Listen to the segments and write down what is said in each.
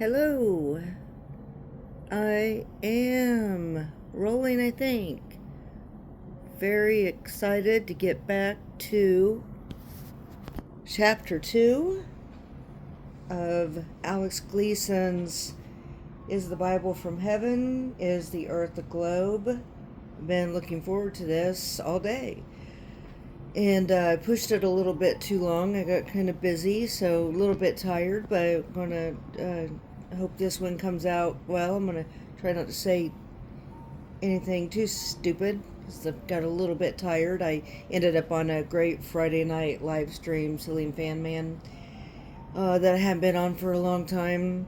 Hello. I am rolling, I think. Very excited to get back to chapter 2 of Alex Gleason's Is the Bible from Heaven? Is the Earth a Globe? Been looking forward to this all day. And I pushed it a little bit too long. I got kind of busy, so a little bit tired, but I'm going to hope this one comes out well. I'm going to try not to say anything too stupid because I got a little bit tired. I ended up on a great Friday night live stream, Celine Fan Man, that I haven't been on for a long time.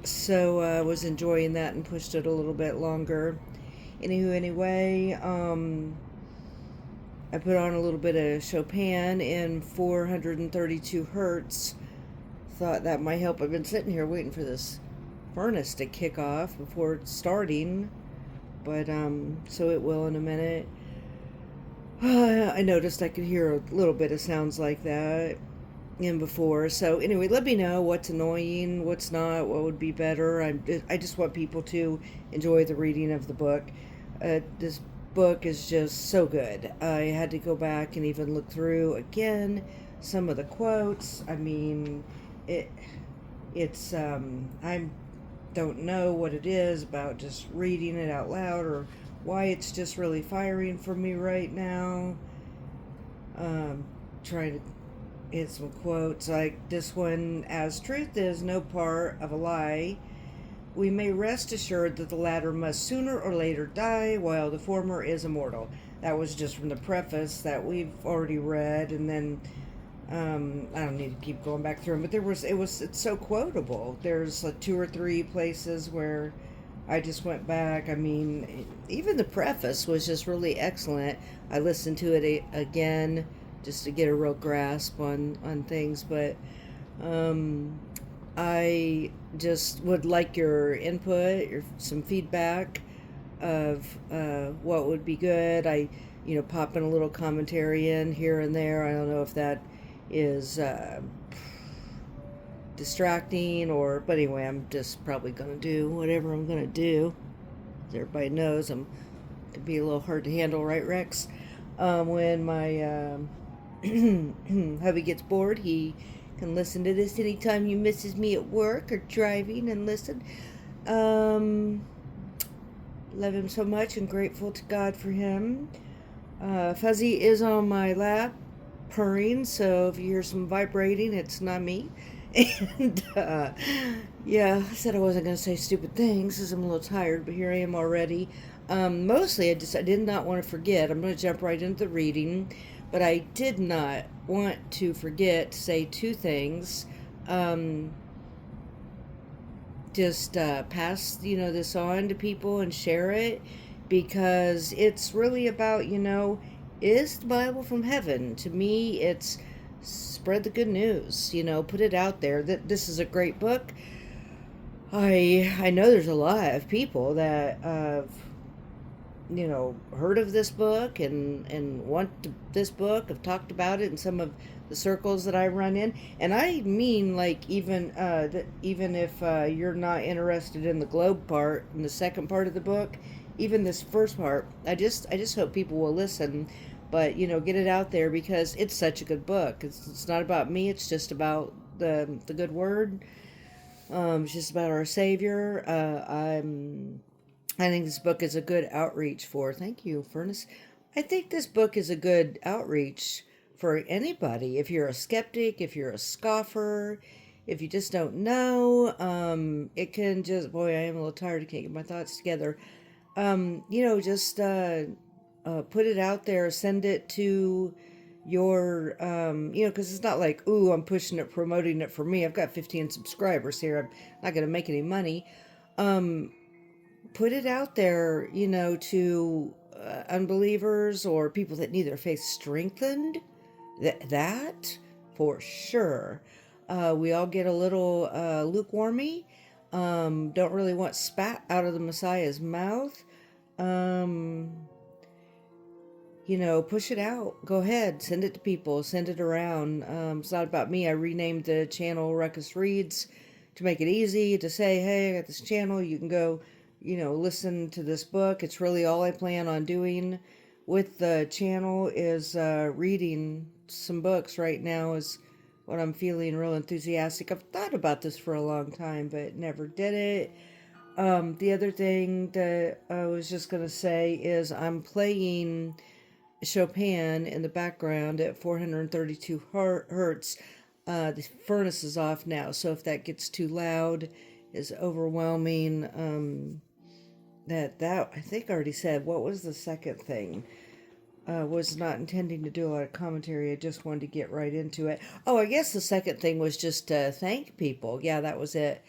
So I was enjoying that and pushed it a little bit longer. Anyway, I put on a little bit of Chopin in 432 hertz. Thought that might help. I've been sitting here waiting for this furnace to kick off before starting, but so it will in a minute. I noticed I could hear a little bit of sounds like that in before. So anyway, let me know what's annoying, what's not, what would be better. I just want people to enjoy the reading of the book. This book is just so good. I had to go back and even look through again some of the quotes. I mean, it's I don't know what it is about just reading it out loud or why it's just really firing for me right now. Trying to get some quotes like this one: as truth is no part of a lie, we may rest assured that the latter must sooner or later die, while the former is immortal. That was just from the preface that we've already read, and then I don't need to keep going back through them, but it's so quotable. There's like two or three places where I just went back. I mean, even the preface was just really excellent. I listened to it again just to get a real grasp on things, but I just would like your input, some feedback of what would be good. I, pop in a little commentary in here and there. I don't know if that is distracting but anyway, I'm just probably going to do whatever I'm going to do. As everybody knows, I'm can be a little hard to handle, right, Rex? When my hubby gets bored, he can listen to this anytime he misses me at work or driving and listen. Love him so much and grateful to God for him. Fuzzy is on my lap purring, so if you hear some vibrating, it's not me. And yeah, I said I wasn't going to say stupid things because I'm a little tired, but here I am already. Mostly I did not want to forget. I'm going to jump right into the reading, but I did not want to forget to say two things. Just pass this on to people and share it, because it's really about, is the Bible from heaven? To me, it's spread the good news, put it out there that this is a great book. I know there's a lot of people that heard of this book and want this book, have talked about it in some of the circles that I run in. And I mean, like, even if you're not interested in the globe part, in the second part of the book, even this first part, I just hope people will listen. But get it out there, because it's such a good book. It's not about me. It's just about the good word. It's just about our Savior. I think this book is a good outreach for. Thank you, Furnace. I think this book is a good outreach for anybody. If you're a skeptic, if you're a scoffer, if you just don't know, it can just. Boy, I am a little tired. I can't get my thoughts together. Just put it out there. Send it to your, because it's not like, ooh, I'm pushing it, promoting it for me. I've got 15 subscribers here. I'm not going to make any money. Put it out there, to unbelievers or people that need their faith strengthened. That for sure. We all get a little lukewarmy. Don't really want spat out of the Messiah's mouth. Push it out. Go ahead. Send it to people. Send it around. It's not about me. I renamed the channel Ruckus Reads to make it easy to say, hey, I got this channel. You can go, listen to this book. It's really all I plan on doing with the channel is reading some books right now is what I'm feeling real enthusiastic. I've thought about this for a long time, but never did it. The other thing that I was just going to say is I'm playing Chopin in the background at 432 hertz. The furnace is off now, so if that gets too loud, is overwhelming. That I think I already said. What was the second thing? Was not intending to do a lot of commentary. I just wanted to get right into it. Oh, I guess the second thing was just to thank people. Yeah, that was it.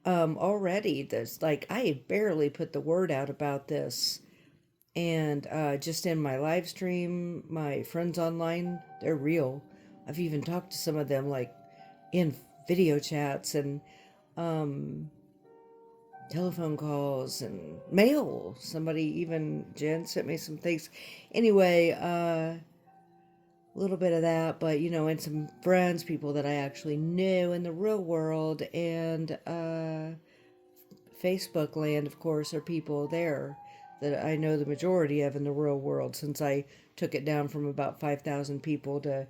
Already, there's like I barely put the word out about this, and just in my live stream, my friends online, they're real. I've even talked to some of them like in video chats and um, telephone calls and mail. Somebody, even Jen, sent me some things. Anyway, a little bit of that, but and some friends, people that I actually knew in the real world, and Facebook land, of course, are people there that I know the majority of in the real world since I took it down from about 5,000 people to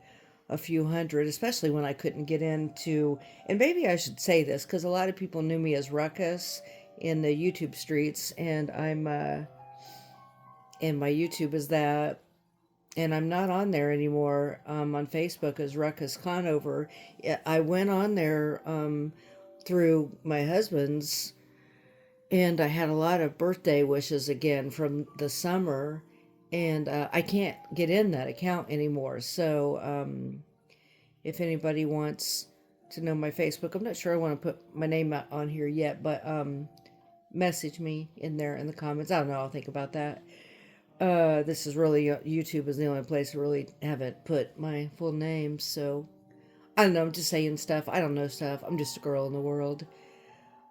a few hundred, especially when I couldn't get into, and maybe I should say this because a lot of people knew me as Ruckus in the YouTube streets, and and my YouTube is that, and I'm not on there anymore on Facebook as Ruckus Conover. I went on there through my husband's, and I had a lot of birthday wishes again from the summer, and I can't get in that account anymore. So if anybody wants to know my Facebook, I'm not sure I want to put my name out on here yet, but message me in there in the comments. I don't know. I'll think about that. This is really YouTube is the only place I really haven't put my full name. So I don't know. I'm just saying stuff. I don't know stuff. I'm just a girl in the world.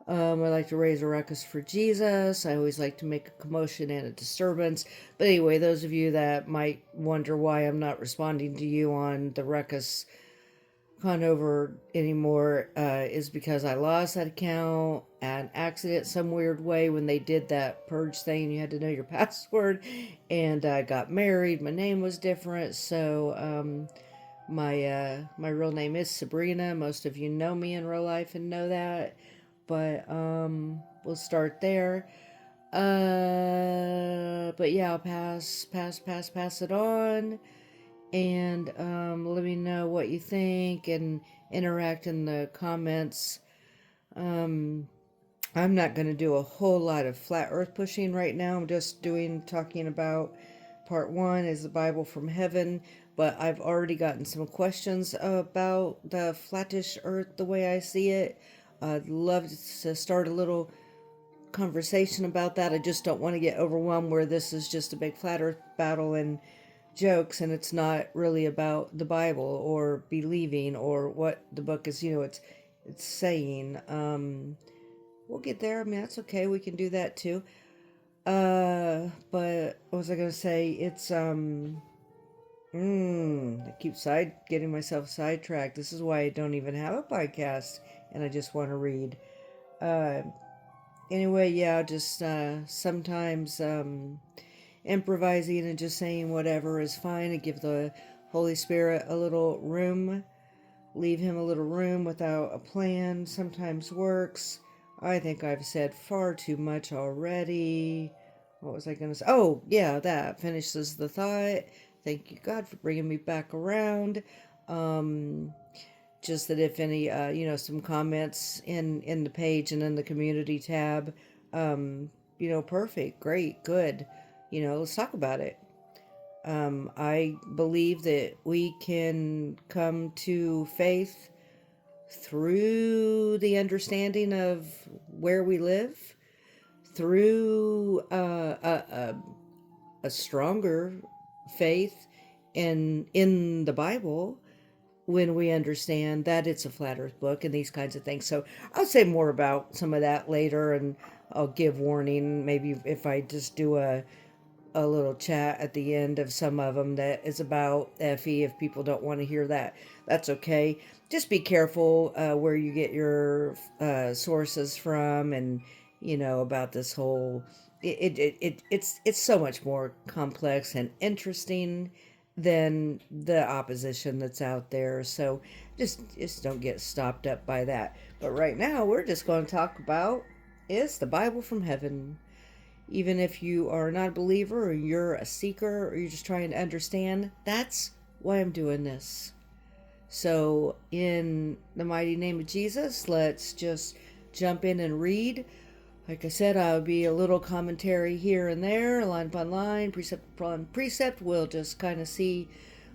I like to raise a ruckus for Jesus. I always like to make a commotion and a disturbance. But anyway, those of you that might wonder why I'm not responding to you on the ruckus Conover anymore is because I lost that account an accident some weird way when they did that purge thing. You had to know your password, and I got married. My name was different, so my real name is Sabrina. Most of you know me in real life and know that, but we'll start there. But yeah, I'll pass it on, and let me know what you think and interact in the comments. I'm not going to do a whole lot of flat earth pushing right now. I'm just talking about part one is the Bible from heaven, but I've already gotten some questions about the flattish earth the way I see it. I'd love to start a little conversation about that. I just don't want to get overwhelmed where this is just a big flat earth battle and jokes, and it's not really about the Bible or believing or what the book is, it's saying. We'll get there. I mean, that's okay. We can do that too. But what was I going to say? It's, I keep getting myself sidetracked. This is why I don't even have a podcast and I just want to read. Uh, anyway, yeah, just, sometimes, improvising and just saying whatever is fine, and give the Holy Spirit a little room. Leave him a little room without a plan sometimes works. I think I've said far too much already. What was I going to say? Oh, yeah, that finishes the thought. Thank you, God, for bringing me back around. Just that if any, some comments in the page and in the community tab, perfect, great, good. Let's talk about it. I believe that we can come to faith through the understanding of where we live, through a stronger faith in the Bible, when we understand that it's a flat earth book and these kinds of things. So I'll say more about some of that later, and I'll give warning maybe if I just do a a little chat at the end of some of them that is about Effie. If people don't want to hear that, that's okay. Just be careful where you get your sources from, and about this whole. It's so much more complex and interesting than the opposition that's out there. So just don't get stopped up by that. But right now, we're just going to talk about is the Bible from heaven. Even if you are not a believer or you're a seeker or you're just trying to understand, that's why I'm doing this. So, in the mighty name of Jesus, let's just jump in and read. Like I said, I'll be a little commentary here and there, line upon line, precept upon precept. We'll just kind of see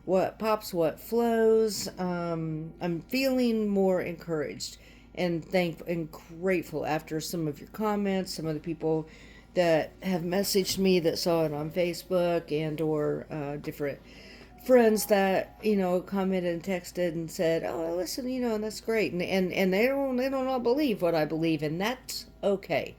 what pops, what flows. I'm feeling more encouraged and thankful and grateful after some of your comments, some of the people that have messaged me that saw it on Facebook, and or different friends that commented and texted and said, "Oh, listen, and that's great," and they don't all believe what I believe, and that's okay.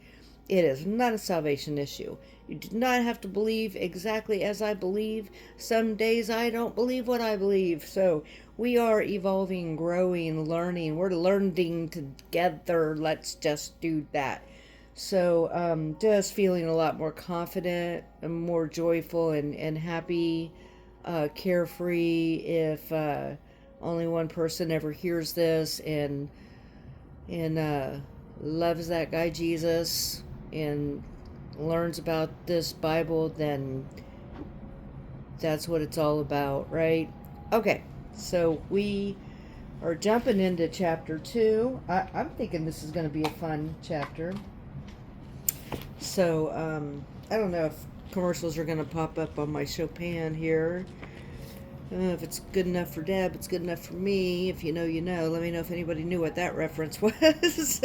It is not a salvation issue. You do not have to believe exactly as I believe. Some days I don't believe what I believe. So we are evolving, growing, learning. We're learning together. Let's just do that. So just feeling a lot more confident and more joyful and happy, carefree. If only one person ever hears this and loves that guy Jesus and learns about this Bible, then that's what it's all about, right? Okay, so we are jumping into chapter 2. I'm thinking this is going to be a fun chapter. So I don't know if commercials are going to pop up on my Chopin here. If it's good enough for Deb, it's good enough for me. If you know, you know. Let me know if anybody knew what that reference was.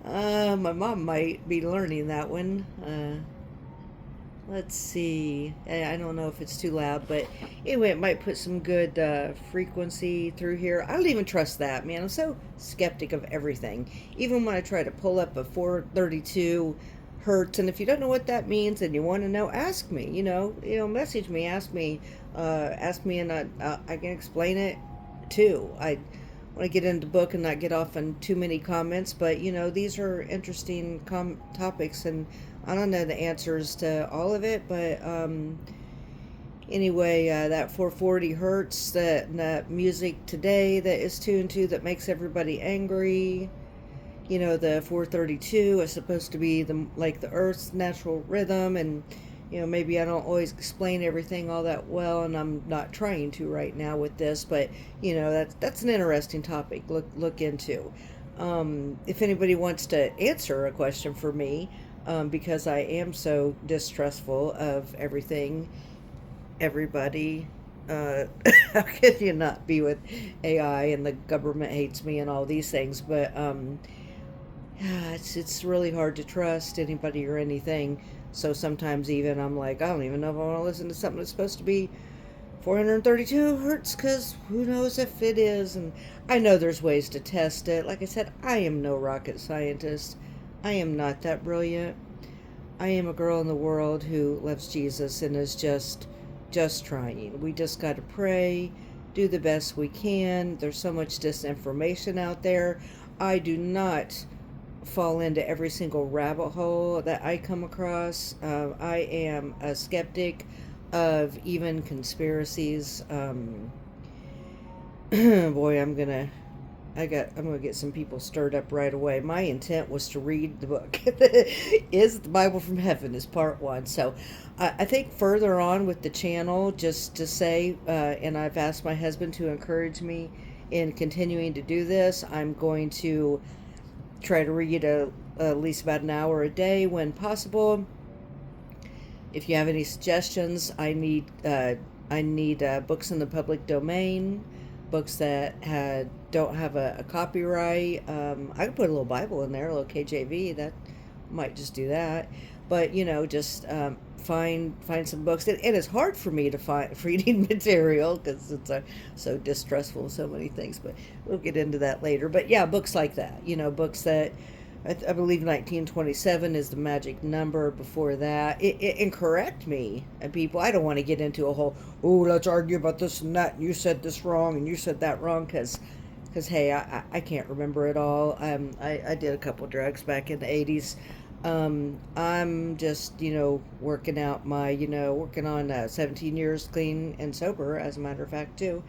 My mom might be learning that one. Let's see. I don't know if it's too loud, but anyway, it might put some good frequency through here. I don't even trust that, man. I'm so skeptic of everything. Even when I try to pull up a 432 hertz, and if you don't know what that means and you want to know, ask me. Message me, ask me, and I can explain it too. I want to get into the book and not get off on too many comments, but these are interesting topics, and I don't know the answers to all of it, but anyway, that 440 hertz, that music today that is tuned to that makes everybody angry. The 432 is supposed to be the Earth's natural rhythm, and maybe I don't always explain everything all that well, and I'm not trying to right now with this, but that's an interesting topic. Look into. If anybody wants to answer a question for me, because I am so distrustful of everything, everybody. How can you not be with AI and the government hates me and all these things? But it's really hard to trust anybody or anything. So sometimes even I'm like, I don't even know if I want to listen to something that's supposed to be 432 hertz, because who knows if it is. And I know there's ways to test it. Like I said, I am no rocket scientist. I am not that brilliant. I am a girl in the world who loves Jesus and is just trying. We just got to pray, do the best we can. There's so much disinformation out there. I do not fall into every single rabbit hole that I come across. I am a skeptic of even conspiracies. Boy, I'm gonna get some people stirred up right away. My intent was to read the book. Is the Bible from Heaven is part 1. So I think further on with the channel, just to say, and I've asked my husband to encourage me in continuing to do this, I'm going to try to read at least about an hour a day when possible. If you have any suggestions, I need books in the public domain, books that don't have a copyright. I could put a little Bible in there, a little KJV. That might just do that. But just find some books. It is hard for me to find reading material because it's so distrustful in so many things. But we'll get into that later. But yeah, books like that. Books that I believe 1927 is the magic number. Before that, and correct me, and people, I don't want to get into a whole, oh, let's argue about this and that, and you said this wrong, and you said that wrong, because hey, I can't remember it all. I did a couple drugs back in the 80s. I'm just, working out my, working on 17 years clean and sober, as a matter of fact, too.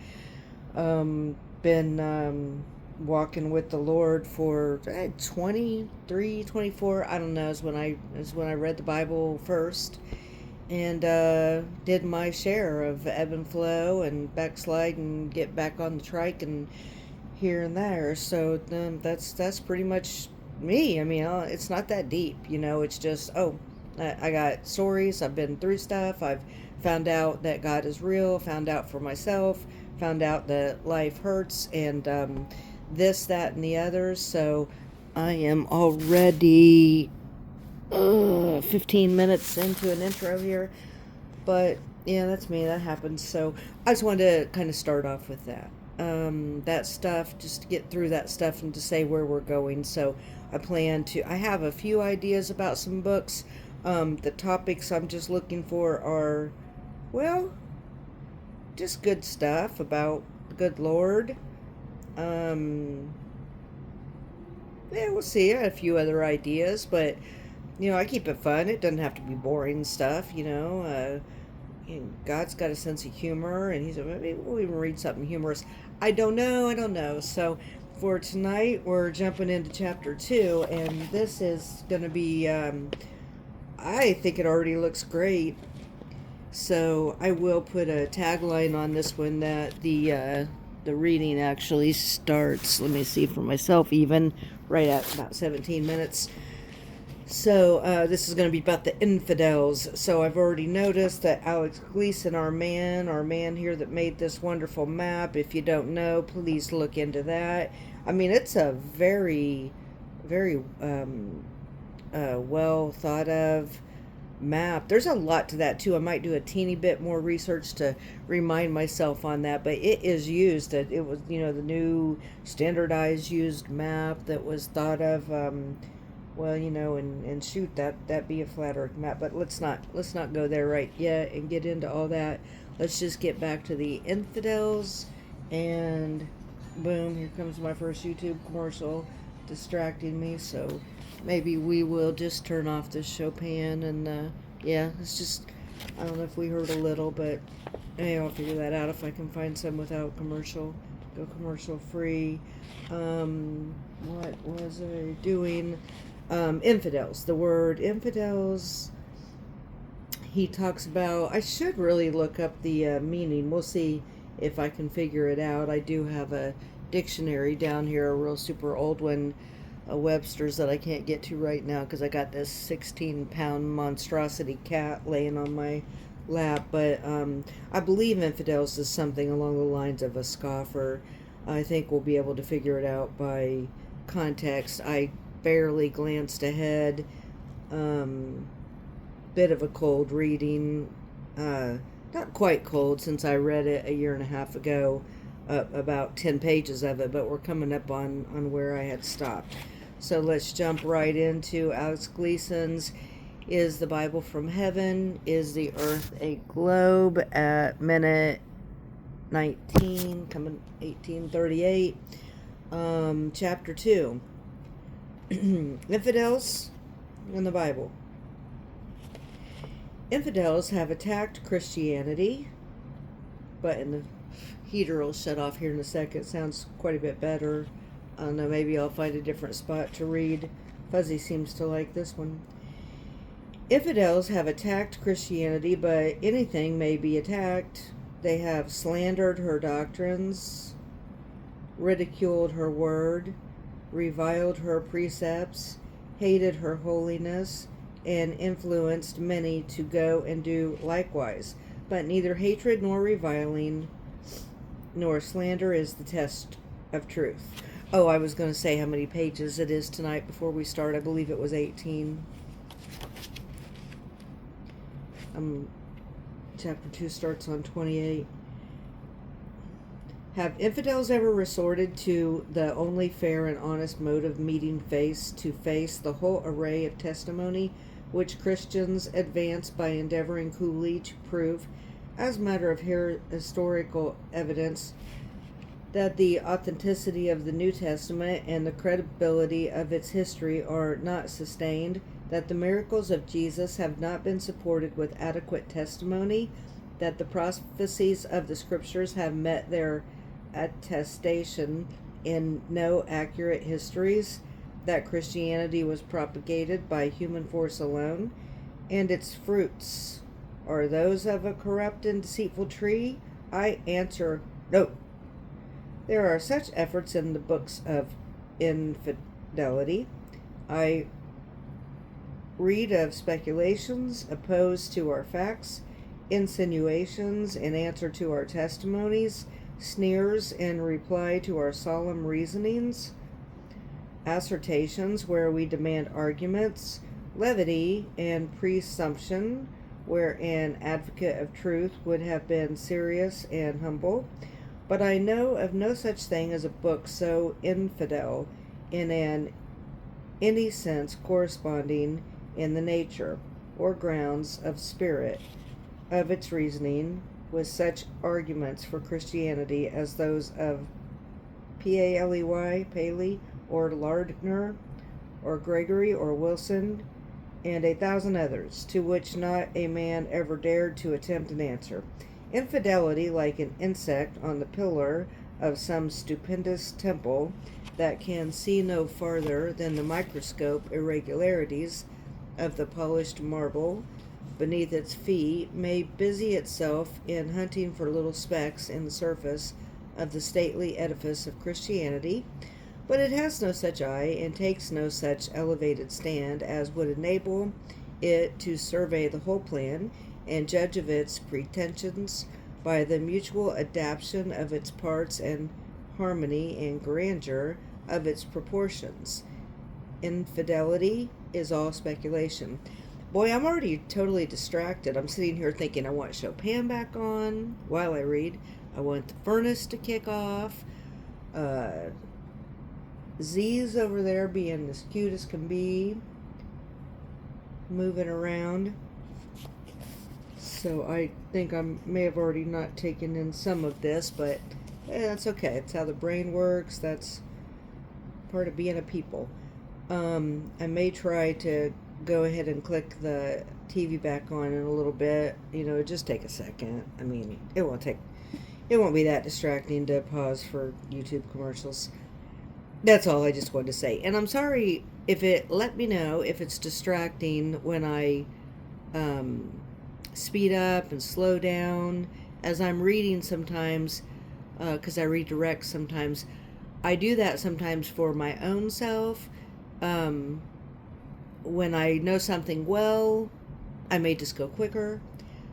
Been walking with the Lord for 23, 24. I don't know, is when I read the Bible first, and did my share of ebb and flow and backslide and get back on the trike and here and there. So that's pretty much me. I mean, it's not that deep, It's just, I got stories. I've been through stuff. I've found out that God is real. Found out for myself. Found out that life hurts, and this, that, and the others. So I am already 15 minutes into an intro here. But yeah, that's me. That happens. So I just wanted to kind of start off with that. That stuff, just to get through that stuff and to say where we're going. So I have a few ideas about some books. The topics I'm just looking for are, well, just good stuff about the good Lord. Yeah, we'll see. I had a few other ideas, but I keep it fun. It doesn't have to be boring stuff. God's got a sense of humor, and He's maybe we'll even read something humorous. I don't know. So for tonight, we're jumping into chapter 2, and this is going to be. I think it already looks great. So I will put a tagline on this one that the reading actually starts. Let me see for myself, even right at about 17 minutes. So this is going to be about the infidels. So I've already noticed that Alex Gleason, our man here that made this wonderful map. If you don't know, please look into that. I mean, it's a very, very well thought of map. There's a lot to that too. I might do a teeny bit more research to remind myself on that, but it is used. It was, the new standardized used map that was thought of. And shoot, that be a flat Earth map. But let's not go there right yet and get into all that. Let's just get back to the infidels, and boom, here comes my first YouTube commercial distracting me. So maybe we will just turn off this Chopin, and yeah, it's just, I don't know if we heard a little, but hey, I'll figure that out if I can find some without commercial. Go commercial free. What was I doing? Infidels. The word infidels, he talks about, I should really look up the meaning. We'll see if I can figure it out. I do have a dictionary down here, a real super old one, a Webster's, that I can't get to right now because I got this 16-pound monstrosity cat laying on my lap. But I believe infidels is something along the lines of a scoffer. I think we'll be able to figure it out by context. I barely glanced ahead. Bit of a cold reading. Not quite cold, since I read it a year and a half ago, about 10 pages of it, but we're coming up on where I had stopped. So let's jump right into Alex Gleason's Is the Bible from Heaven? Is the Earth a Globe? At minute 19, coming 1838. Chapter 2. Infidels in the Bible. Infidels have attacked Christianity, but in the heater will shut off here in a second. It sounds quite a bit better. I don't know, maybe I'll find a different spot to read. Fuzzy seems to like this one. Infidels have attacked Christianity, but anything may be attacked. They have slandered her doctrines, ridiculed her word, reviled her precepts, hated her holiness, and influenced many to go and do likewise. But neither hatred nor reviling nor slander is the test of truth. Oh, I was going to say how many pages it is tonight before we start. I believe it was 18. Chapter 2 starts on 28. Have infidels ever resorted to the only fair and honest mode of meeting face to face the whole array of testimony which Christians advance by endeavoring coolly to prove, as matter of historical evidence, that the authenticity of the New Testament and the credibility of its history are not sustained, that the miracles of Jesus have not been supported with adequate testimony, that the prophecies of the Scriptures have met their attestation in no accurate histories, that Christianity was propagated by human force alone, and its fruits are those of a corrupt and deceitful tree? I answer no. There are such efforts in the books of infidelity. I read of speculations opposed to our facts, insinuations in answer to our testimonies, sneers in reply to our solemn reasonings, assertions where we demand arguments, levity and presumption where an advocate of truth would have been serious and humble. But I know of no such thing as a book so infidel in any sense corresponding in the nature or grounds of spirit of its reasoning with such arguments for Christianity as those of Paley, or Lardner, or Gregory, or Wilson, and 1,000 others, to which not a man ever dared to attempt an answer. Infidelity, like an insect on the pillar of some stupendous temple that can see no farther than the microscope irregularities of the polished marble beneath its feet, may busy itself in hunting for little specks in the surface of the stately edifice of Christianity, but it has no such eye and takes no such elevated stand as would enable it to survey the whole plan and judge of its pretensions by the mutual adaptation of its parts and harmony and grandeur of its proportions. Infidelity is all speculation. Boy, I'm already totally distracted. I'm sitting here thinking I want Chopin back on while I read. I want the furnace to kick off. Z's over there being as cute as can be, moving around. So I think I may have already not taken in some of this, but that's okay. It's how the brain works. That's part of being a people. I may try to go ahead and click the TV back on in a little bit. Just take a second. I mean, it won't be that distracting to pause for YouTube commercials. That's all I just wanted to say. And I'm sorry if let me know if it's distracting when I speed up and slow down as I'm reading sometimes, because I redirect sometimes. I do that sometimes for my own self. When I know something well, I may just go quicker.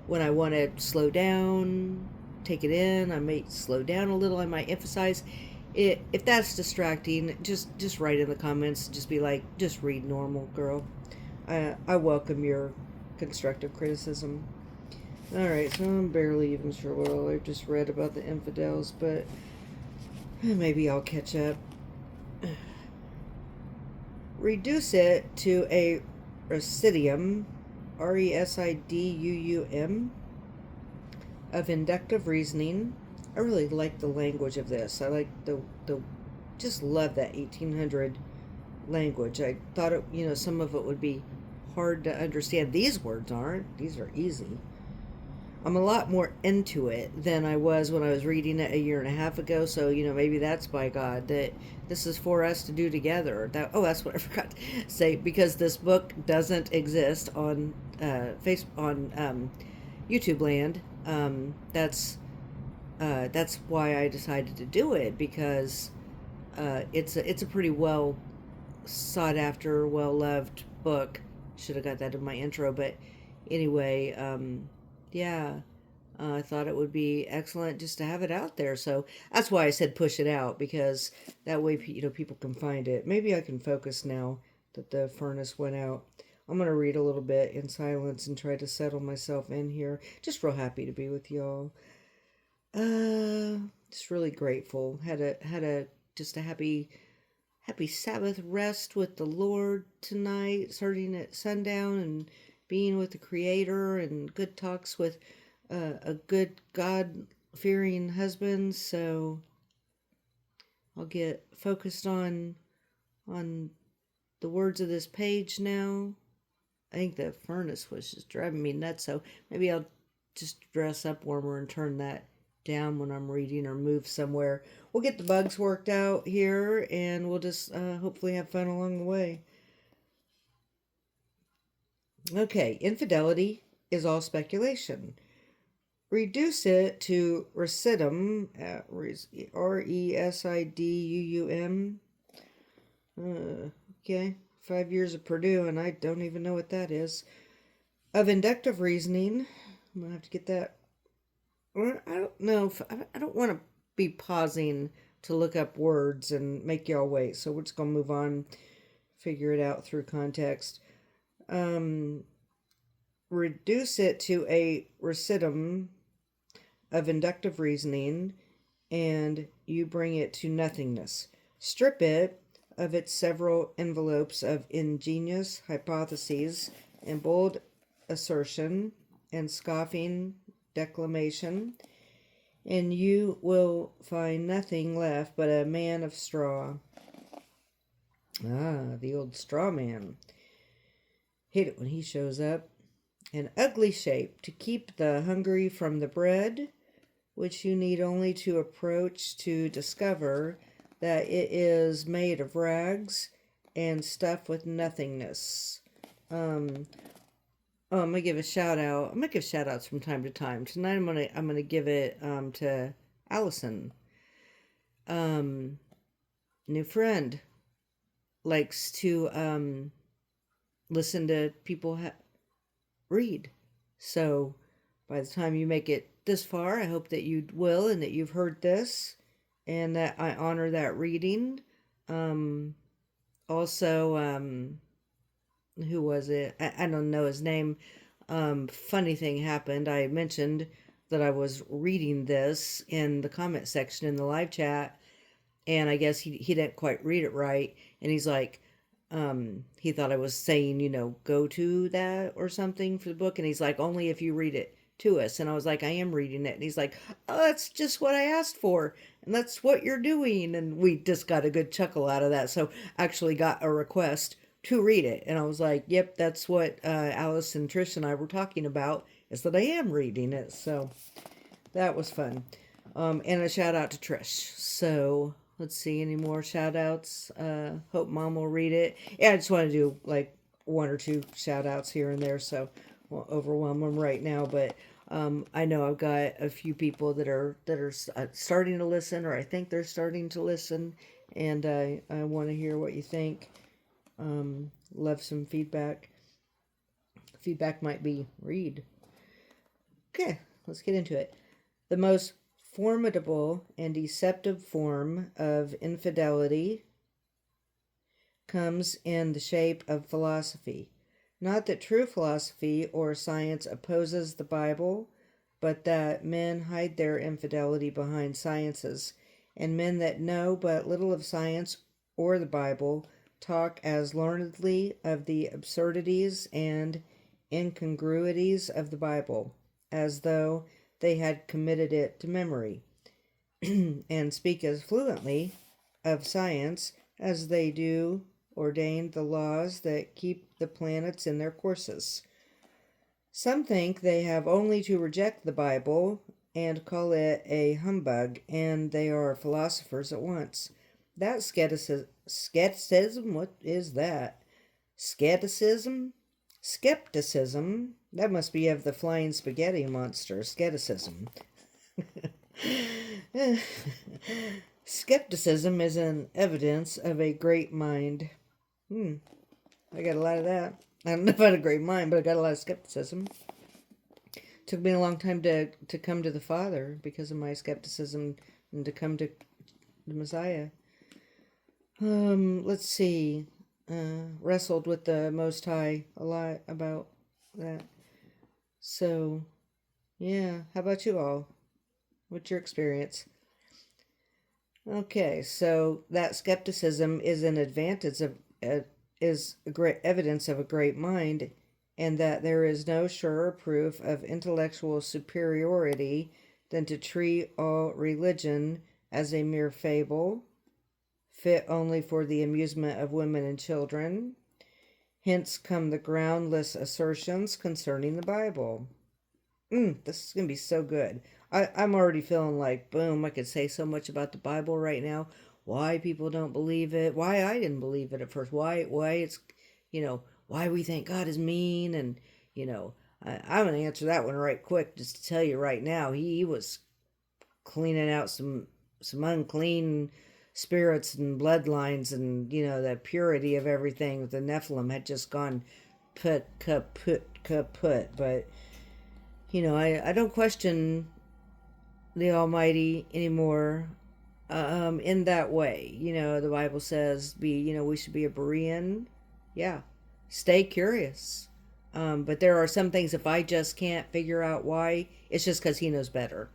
When I want to slow down, take it in, I may slow down a little. I might emphasize it. If that's distracting, just write in the comments. Just be like, just read normal, girl. I welcome your constructive criticism. Alright, so I'm barely even sure what all I've just read about the infidels, but maybe I'll catch up. Reduce it to a residuum, residuum, of inductive reasoning. I really like the language of this. I like the just love that 1800 language. I thought some of it would be hard to understand. These words aren't. These are easy. I'm a lot more into it than I was when I was reading it a year and a half ago. So, maybe that's by God that this is for us to do together. That's what I forgot to say, because this book doesn't exist on YouTube land. That's why I decided to do it, because it's a pretty well sought after, well loved book. Should have got that in my intro, but anyway, yeah, I thought it would be excellent just to have it out there. So that's why I said push it out, because that way people can find it. Maybe I can focus now that the furnace went out. I'm going to read a little bit in silence and try to settle myself in here. Just real happy to be with y'all. Just really grateful. Had a just a happy Sabbath rest with the Lord tonight, starting at sundown and being with the Creator, and good talks with a good God fearing husband. So I'll get focused on the words of this page now. I think the furnace was just driving me nuts, so maybe I'll just dress up warmer and turn that down when I'm reading or move somewhere. We'll get the bugs worked out here and we'll just hopefully have fun along the way. Okay, infidelity is all speculation. Reduce it to residuum, Residuum. Okay, 5 years of Purdue, and I don't even know what that is. Of inductive reasoning. I'm going to have to get that. I don't know if I don't want to be pausing to look up words and make y'all wait. So we're just going to move on, figure it out through context. Reduce it to a residuum of inductive reasoning, and you bring it to nothingness. Strip it of its several envelopes of ingenious hypotheses and bold assertion and scoffing declamation, and you will find nothing left but a man of straw. Ah, the old straw man. Hate it when he shows up. An ugly shape to keep the hungry from the bread, which you need only to approach to discover that it is made of rags and stuffed with nothingness. I'm gonna give a shout out. I'm gonna give shout outs from time to time. Tonight I'm gonna give it to Allison. New friend, likes to listen to people read. So by the time you make it this far, I hope that you will and that you've heard this and that I honor that reading. Also, who was it? I don't know his name. Funny thing happened. I mentioned that I was reading this in the comment section in the live chat, and I guess he didn't quite read it right. And he's like, he thought I was saying, go to that or something for the book. And he's like, only if you read it to us. And I was like, I am reading it. And he's like, oh, that's just what I asked for. And that's what you're doing. And we just got a good chuckle out of that. So I actually got a request to read it. And I was like, yep, that's what Alice and Trish and I were talking about, is that I am reading it. So that was fun. And a shout out to Trish. So let's see, any more shout outs? Hope Mom will read it. Yeah, I just want to do like one or two shout outs here and there, so I won't overwhelm them right now. But I know I've got a few people that are starting to listen, or I think they're starting to listen, and I want to hear what you think. Love some feedback. Feedback might be read. Okay, let's get into it. The most formidable and deceptive form of infidelity comes in the shape of philosophy. Not that true philosophy or science opposes the Bible, but that men hide their infidelity behind sciences, and men that know but little of science or the Bible talk as learnedly of the absurdities and incongruities of the Bible as though they had committed it to memory, and speak as fluently of science as they do ordain the laws that keep the planets in their courses. Some think they have only to reject the Bible and call it a humbug, and they are philosophers at once. That skepticism, what is that? Skepticism? Skepticism? That must be of the flying spaghetti monster, skepticism. Skepticism is an evidence of a great mind. I got a lot of that. I don't know if I had a great mind, but I got a lot of skepticism. Took me a long time to come to the Father because of my skepticism and to come to the Messiah. Let's see. Wrestled with the Most High a lot about that. So, yeah. How about you all? What's your experience? Okay, so that skepticism is an advantage of is a great evidence of a great mind, and that there is no surer proof of intellectual superiority than to treat all religion as a mere fable, fit only for the amusement of women and children. Hence come the groundless assertions concerning the Bible. This is going to be so good. I'm already feeling like, boom, I could say so much about the Bible right now. Why people don't believe it. Why I didn't believe it at first. Why it's, why we think God is mean. And, I'm going to answer that one right quick just to tell you right now. He was cleaning out some unclean spirits and bloodlines, and, the purity of everything. The Nephilim had just gone kaput. But, I don't question the Almighty anymore in that way. The Bible says we should be a Berean. Yeah. Stay curious. But there are some things, if I just can't figure out why, it's just because he knows better.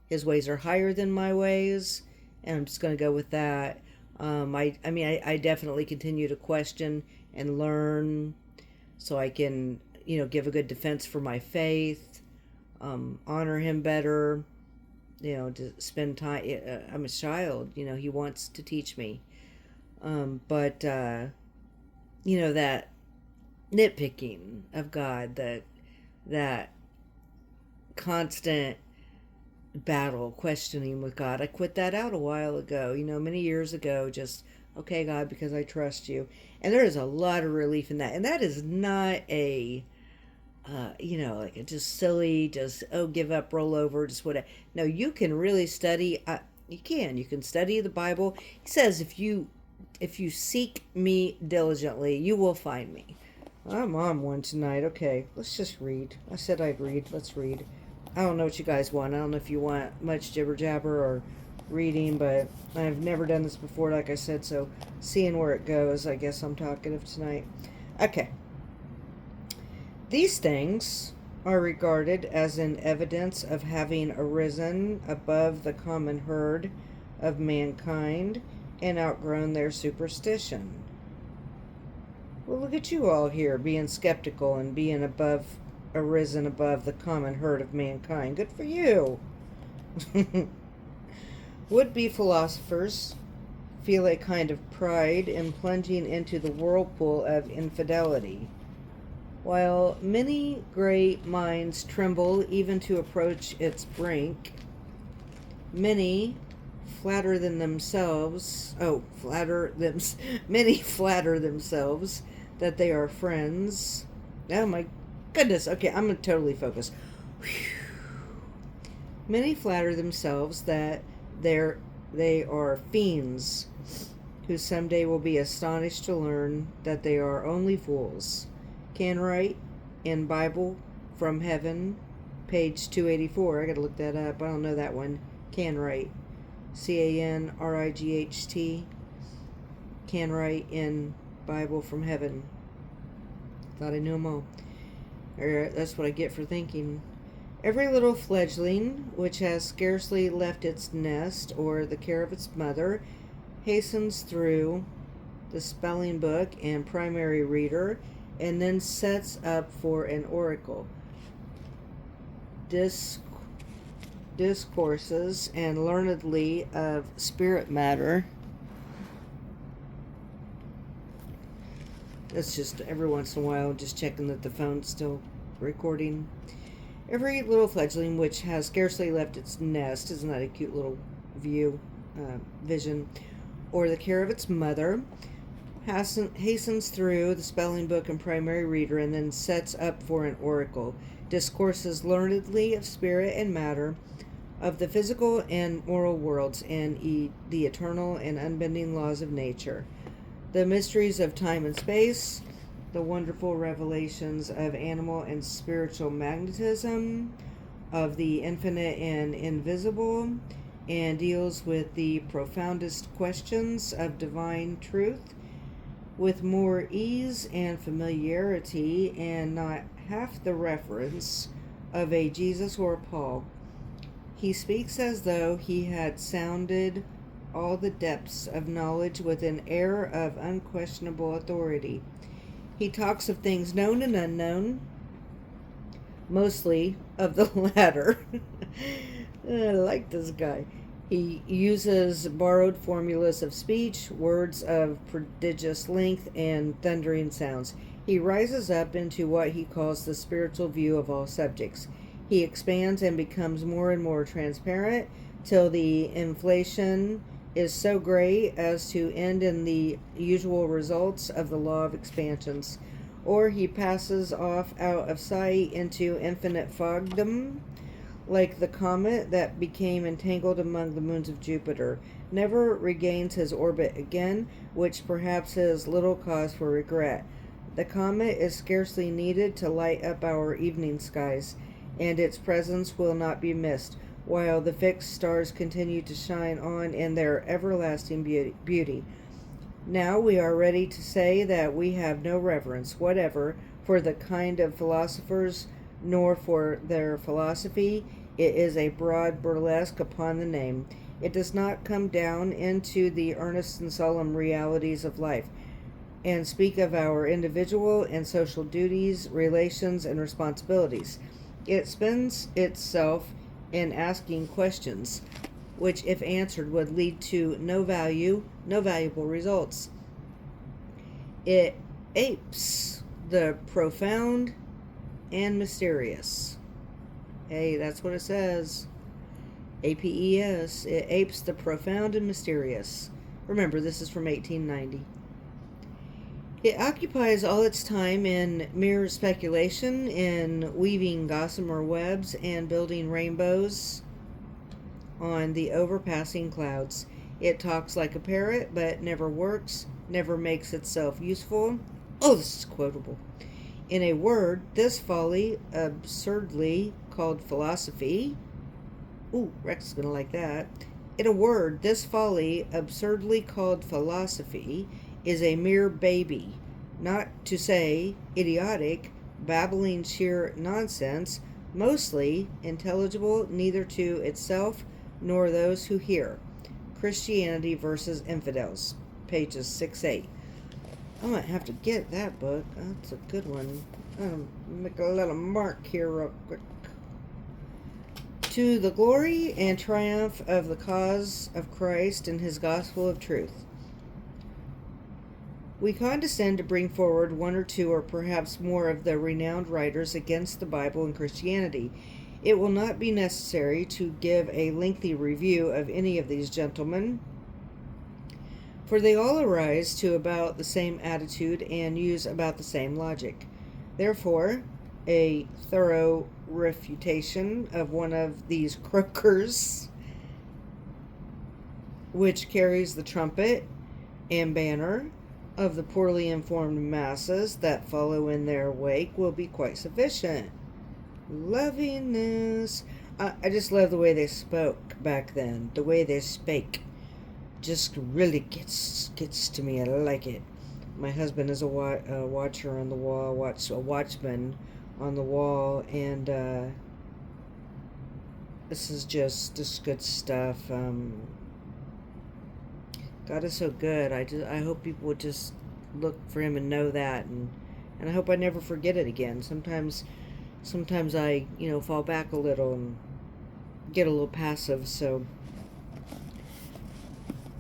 His ways are higher than my ways, and I'm just going to go with that. I definitely continue to question and learn so I can, give a good defense for my faith, honor him better, to spend time. I'm a child, he wants to teach me. But that nitpicking of God, that constant battle, questioning with God. I quit that out a while ago, many years ago, just, okay, God, because I trust you. And there is a lot of relief in that. And that is not like a just silly, just, oh, give up, roll over, just whatever. No, you can really study. You can study the Bible. He says, if you seek me diligently, you will find me. I'm on one tonight. Okay, let's just read. I said I'd read. Let's read. I don't know what you guys want. I don't know if you want much jibber jabber or reading, but I've never done this before, like I said, so seeing where it goes, I guess I'm talkative tonight. Okay. These things are regarded as an evidence of having arisen above the common herd of mankind and outgrown their superstition. Well, look at you all here being skeptical and being arisen above the common herd of mankind. Good for you. Would-be philosophers feel a kind of pride in plunging into the whirlpool of infidelity, while many great minds tremble even to approach its brink. Many flatter themselves that they are friends. Oh my goodness. Okay, I'm going to totally focus. Many flatter themselves that they are fiends, who someday will be astonished to learn that they are only fools. Canwright in Bible from Heaven, page 284. I gotta look that up. I don't know that one. Canwright. Canright. Canwright in Bible from Heaven. Thought I knew them all. That's what I get for thinking. Every little fledgling, which has scarcely left its nest or the care of its mother, hastens through the spelling book and primary reader, and then sets up for an oracle. Discourses and learnedly of spirit matter. That's just every once in a while, just checking that the phone's still recording. Every little fledgling which has scarcely left its nest, isn't that a cute little vision, or the care of its mother, hastens through the spelling book and primary reader, and then sets up for an oracle. Discourses learnedly of spirit and matter, of the physical and moral worlds, and the eternal and unbending laws of nature, the mysteries of time and space, the wonderful revelations of animal and spiritual magnetism, of the infinite and invisible, and deals with the profoundest questions of divine truth with more ease and familiarity, and not half the reference of a Jesus or a Paul. He speaks as though he had sounded all the depths of knowledge with an air of unquestionable authority. He talks of things known and unknown, mostly of the latter. I like this guy. He uses borrowed formulas of speech, words of prodigious length, and thundering sounds. He rises up into what he calls the spiritual view of all subjects. He expands and becomes more and more transparent till the inflation is so great as to end in the usual results of the law of expansions. Or he passes off out of sight into infinite fogdom, like the comet that became entangled among the moons of Jupiter, never regains his orbit again, which perhaps is little cause for regret. The comet is scarcely needed to light up our evening skies, and its presence will not be missed, while the fixed stars continue to shine on in their everlasting beauty. Now we are ready to say that we have no reverence whatever for the kind of philosophers, nor for their philosophy. It is a broad burlesque upon the name. It does not come down into the earnest and solemn realities of life, and speak of our individual and social duties, relations, and responsibilities. It spends itself in asking questions, which, if answered, would lead to no valuable results. It apes the profound and mysterious. Hey, that's what it says. APES. It apes the profound and mysterious. Remember, this is from 1890. It occupies all its time in mere speculation, in weaving gossamer webs and building rainbows on the overpassing clouds. It talks like a parrot, but never works, never makes itself useful. Oh, this is quotable. In a word, this folly, absurdly called philosophy. Ooh, Rex is going to like that. In a word, this folly, absurdly called philosophy, is a mere baby, not to say idiotic, babbling sheer nonsense, mostly intelligible neither to itself nor those who hear. Christianity versus Infidels, pages 6-8. I might have to get that book. That's a good one. I'll make a little mark here real quick. To the glory and triumph of the cause of Christ and his gospel of truth, we condescend to bring forward one or two or perhaps more of the renowned writers against the Bible and Christianity. It will not be necessary to give a lengthy review of any of these gentlemen, for they all arise to about the same attitude and use about the same logic. Therefore, a thorough refutation of one of these croakers, which carries the trumpet and banner of the poorly informed masses that follow in their wake, will be quite sufficient. Lovingness. I just love the way they spoke back then. The way they spake just really gets to me. I like it. My husband is a watcher on the wall, a watchman on the wall, and this is just good stuff. God is so good. I hope people would just look for him and know that, and I hope I never forget it again. Sometimes I, fall back a little and get a little passive, so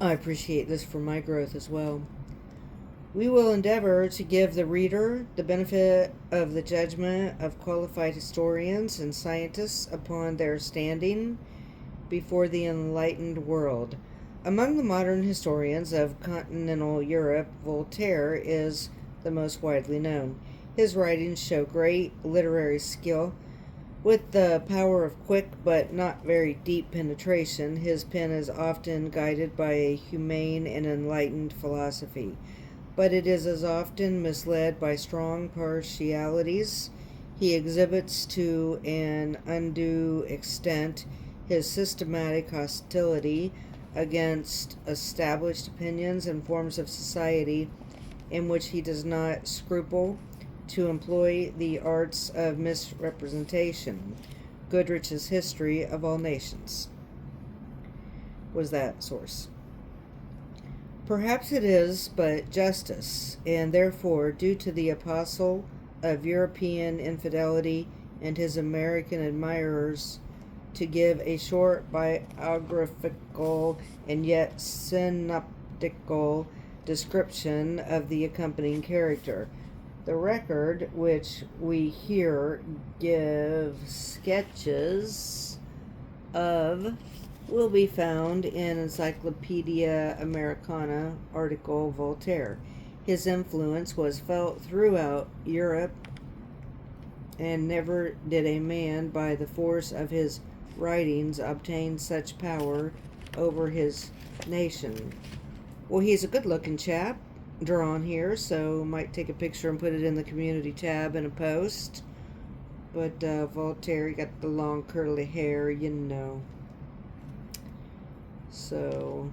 I appreciate this for my growth as well. We will endeavor to give the reader the benefit of the judgment of qualified historians and scientists upon their standing before the enlightened world. Among the modern historians of continental Europe, Voltaire is the most widely known. His writings show great literary skill. With the power of quick but not very deep penetration, his pen is often guided by a humane and enlightened philosophy, but it is as often misled by strong partialities. He exhibits to an undue extent his systematic hostility against established opinions and forms of society, in which he does not scruple to employ the arts of misrepresentation. Goodrich's History of All Nations was that source. Perhaps it is but justice, and therefore due to the apostle of European infidelity and his American admirers, to give a short biographical and yet synoptical description of the accompanying character. The record which we here give sketches of will be found in Encyclopedia Americana article Voltaire. His influence was felt throughout Europe, and never did a man by the force of his writings obtain such power over his nation. Well, he's a good-looking chap, drawn here, so might take a picture and put it in the community tab in a post. But Voltaire, got the long curly hair, you know. So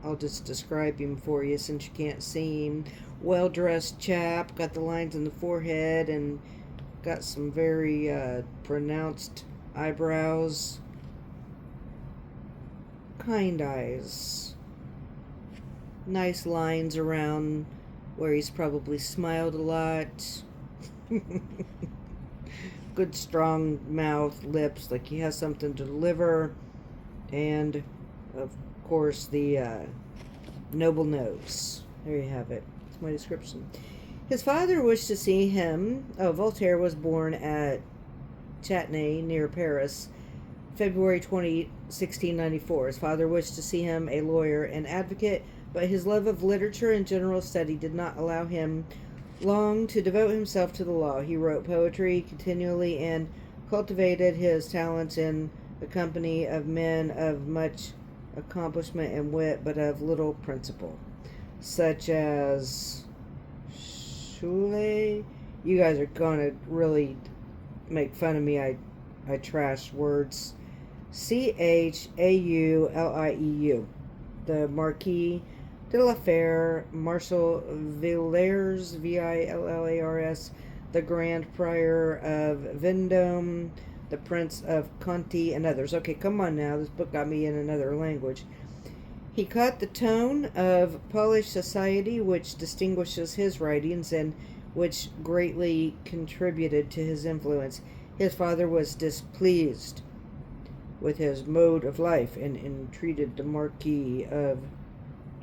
I'll just describe him for you since you can't see him. Well-dressed chap, got the lines in the forehead and got some very pronounced eyebrows. Kind eyes. Nice lines around where he's probably smiled a lot. Good strong mouth, lips, like he has something to deliver. And, of course, the noble nose. There you have it. That's my description. His father wished to see him. Voltaire was born at Châtenay, near Paris, February 20, 1694. His father wished to see him a lawyer and advocate, but his love of literature and general study did not allow him long to devote himself to the law. He wrote poetry continually and cultivated his talents in the company of men of much accomplishment and wit, but of little principle, such as Schule. You guys are gonna really make fun of me. I trash words. Chaulieu, the Marquis de la Fère, Marshal Villars, Villars, the Grand Prior of Vendôme, the Prince of Conti, and others. Okay, come on now. This book got me in another language. He caught the tone of polished society which distinguishes his writings and which greatly contributed to his influence. His father was displeased with his mode of life and entreated the Marquis of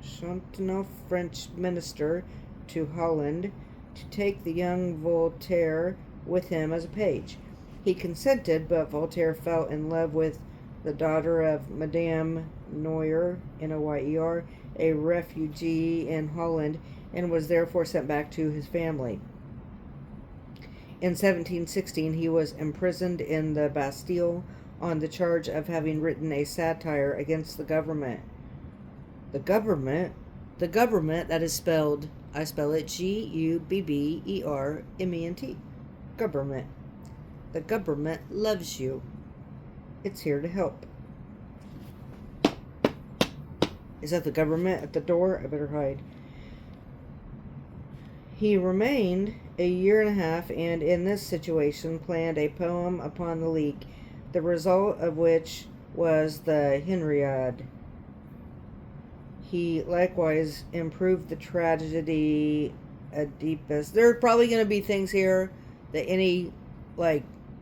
Chanteneuf, French minister to Holland, to take the young Voltaire with him as a page. He consented, but Voltaire fell in love with the daughter of Madame Noyer, Noyer, a refugee in Holland, and was therefore sent back to his family. In 1716, he was imprisoned in the Bastille on the charge of having written a satire against the government. The government, that is spelled, I spell it Gubberment. Government. The government loves you. It's here to help. Is that the government at the door? I better hide. He remained a year and a half, and in this situation planned a poem upon the leak, the result of which was the Henriade. He likewise improved the tragedy Oedipus. There are probably going to be things here that any,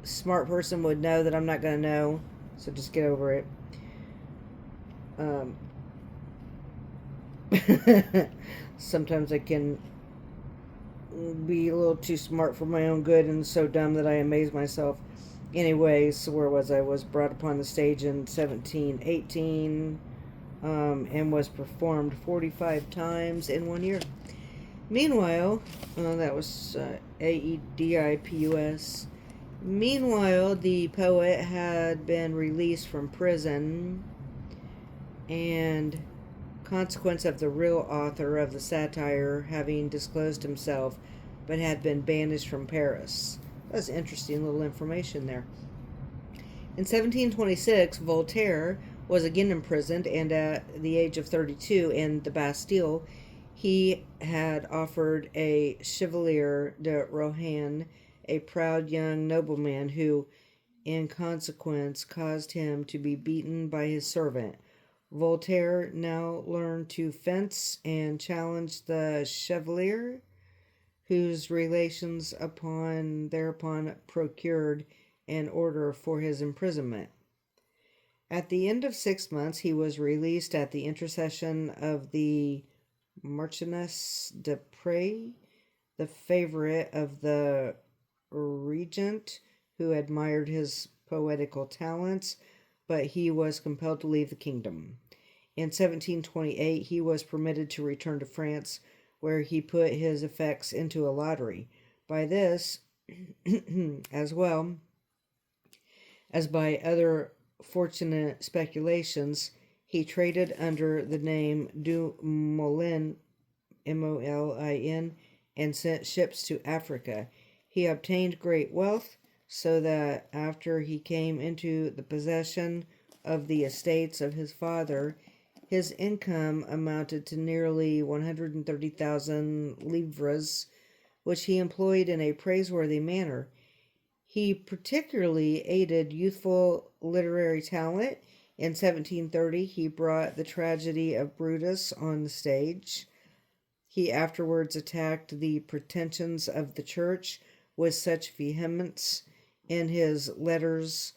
smart person would know that I'm not going to know, so just get over it. Sometimes I can be a little too smart for my own good and so dumb that I amaze myself. Anyways, where was I? Was brought upon the stage in 1718 and was performed 45 times in 1 year. Meanwhile, that was Aedipus. Meanwhile, the poet had been released from prison, and consequence of the real author of the satire having disclosed himself, but had been banished from Paris. That's interesting little information there. In 1726, Voltaire was again imprisoned, and at the age of 32 in the Bastille, he had offered a Chevalier de Rohan, a proud young nobleman who in consequence, caused him to be beaten by his servant. Voltaire now learned to fence and challenged the Chevalier, whose relations thereupon procured an order for his imprisonment. At the end of 6 months, he was released at the intercession of the Marchioness de Pré, the favorite of the regent, who admired his poetical talents, but he was compelled to leave the kingdom. In 1728, he was permitted to return to France, where he put his effects into a lottery. By this, as well as by other fortunate speculations, he traded under the name Du Moulin, Molin, and sent ships to Africa. He obtained great wealth, so that after he came into the possession of the estates of his father, his income amounted to nearly 130,000 livres, which he employed in a praiseworthy manner. He particularly aided youthful literary talent. In 1730, he brought the tragedy of Brutus on the stage. He afterwards attacked the pretensions of the church with such vehemence in his Letters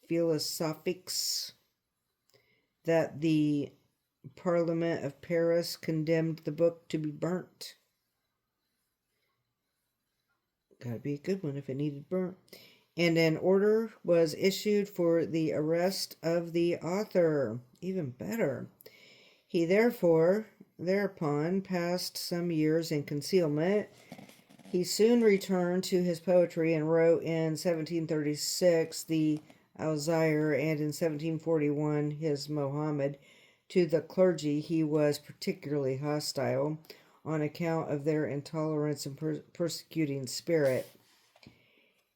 Philosophiques that the Parliament of Paris condemned the book to be burnt. Gotta be a good one if it needed burnt. And an order was issued for the arrest of the author. Even better. He thereupon passed some years in concealment. He soon returned to his poetry and wrote in 1736 the Alzire and in 1741 his Mohammed. To the clergy he was particularly hostile on account of their intolerance and persecuting spirit.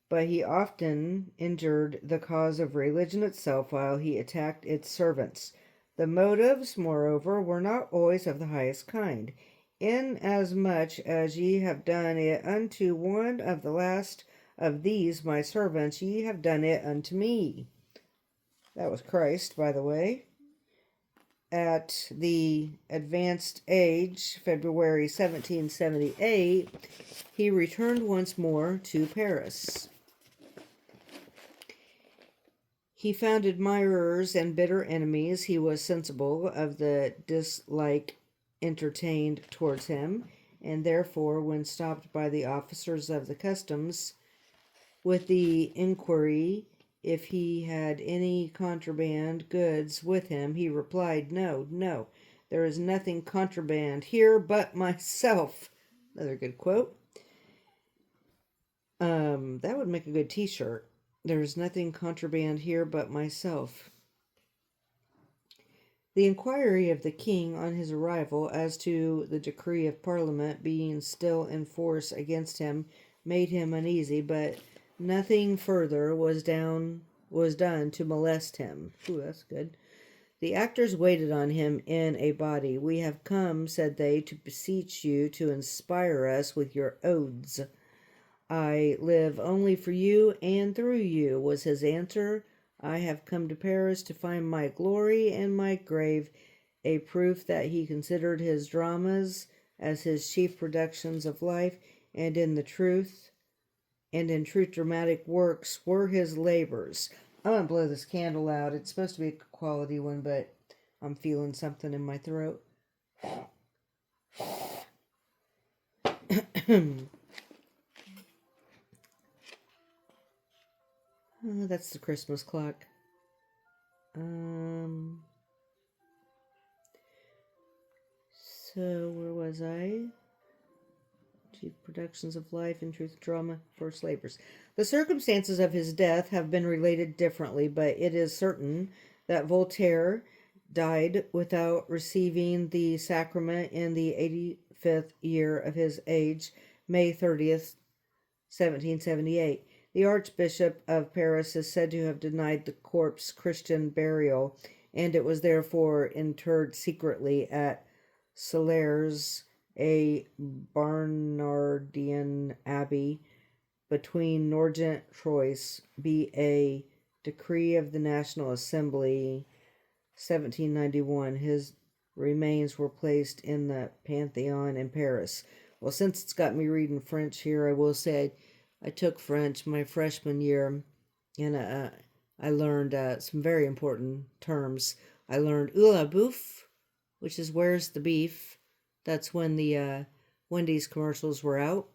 But he often injured the cause of religion itself while he attacked its servants. The motives, moreover, were not always of the highest kind. Inasmuch as ye have done it unto one of the last of these my servants, ye have done it unto me. That was Christ, by the way. At the advanced age, February 1778, he returned once more to Paris. He found admirers and bitter enemies. He was sensible of the dislike entertained towards him, and therefore, when stopped by the officers of the customs with the inquiry if he had any contraband goods with him, he replied, No, there is nothing contraband here but myself. Another good quote. That would make a good t-shirt. There is nothing contraband here but myself. The inquiry of the king on his arrival as to the decree of Parliament being still in force against him made him uneasy, but nothing further was done to molest him. Ooh, that's good. The actors waited on him in a body. We have come, said they, to beseech you to inspire us with your odes. I live only for you and through you, was his answer. I have come to Paris to find my glory and my grave, a proof that he considered his dramas as his chief productions of life, and in truth dramatic works were his labors. I'm going to blow this candle out. It's supposed to be a quality one, but I'm feeling something in my throat. Oh, that's the Christmas clock. So where was I? Chief productions of life, in truth, drama, first labors. The circumstances of his death have been related differently, but it is certain that Voltaire died without receiving the sacrament in the 85th year of his age, May 30th, 1778. The Archbishop of Paris is said to have denied the corpse Christian burial, and it was therefore interred secretly at Salers, a Barnardian abbey. between Nogent Troyes be a decree of the National Assembly 1791. His remains were placed in the Pantheon in Paris. Well, since it's got me reading French here, I will say I took French my freshman year, and I learned some very important terms. I learned "où la bouffe," which is "where's the beef." That's when the Wendy's commercials were out.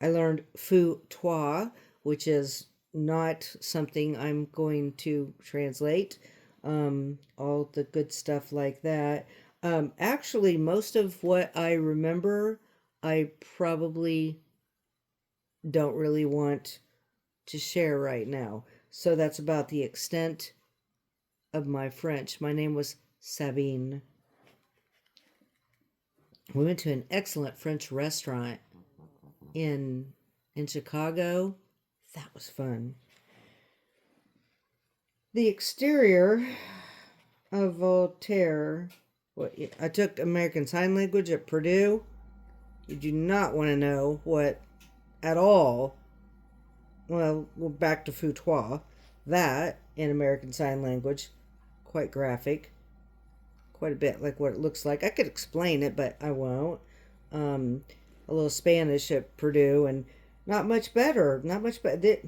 I learned "fou toi," which is not something I'm going to translate. All the good stuff like that. Actually, most of what I remember, I probably don't really want to share right now. So that's about the extent of my French. My name was Sabine. We went to an excellent French restaurant in Chicago. That was fun. The exterior of Voltaire. I took American Sign Language at Purdue. You do not want to know what at all. Well, we're back to foutoir. That in American Sign Language, quite graphic, quite a bit like what it looks like. I could explain it, but I won't. A little Spanish at Purdue, and not much better. Not much better.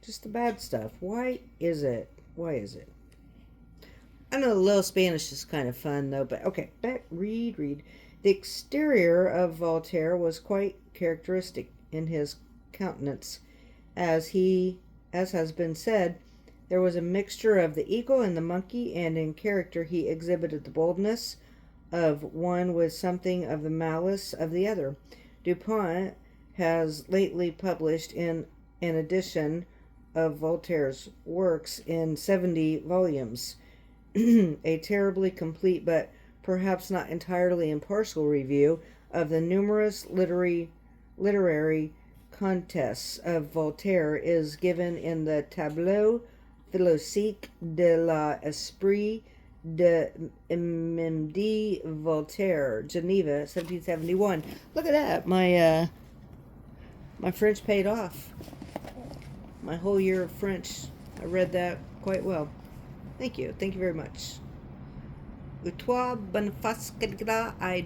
Just the bad stuff. Why is it? I know a little Spanish is kind of fun, though, but okay, read. The exterior of Voltaire was quite characteristic in his countenance. As has been said, there was a mixture of the eagle and the monkey, and in character he exhibited the boldness of one with something of the malice of the other. Dupont has lately published in an edition of Voltaire's works in 70 volumes. A terribly complete but perhaps not entirely impartial review of the numerous literary contests of Voltaire is given in the Tableau philosophique de l'esprit de M.D. Voltaire, Geneva, 1771. Look at that. My French paid off. My whole year of French, I read that quite well. Thank you very much. I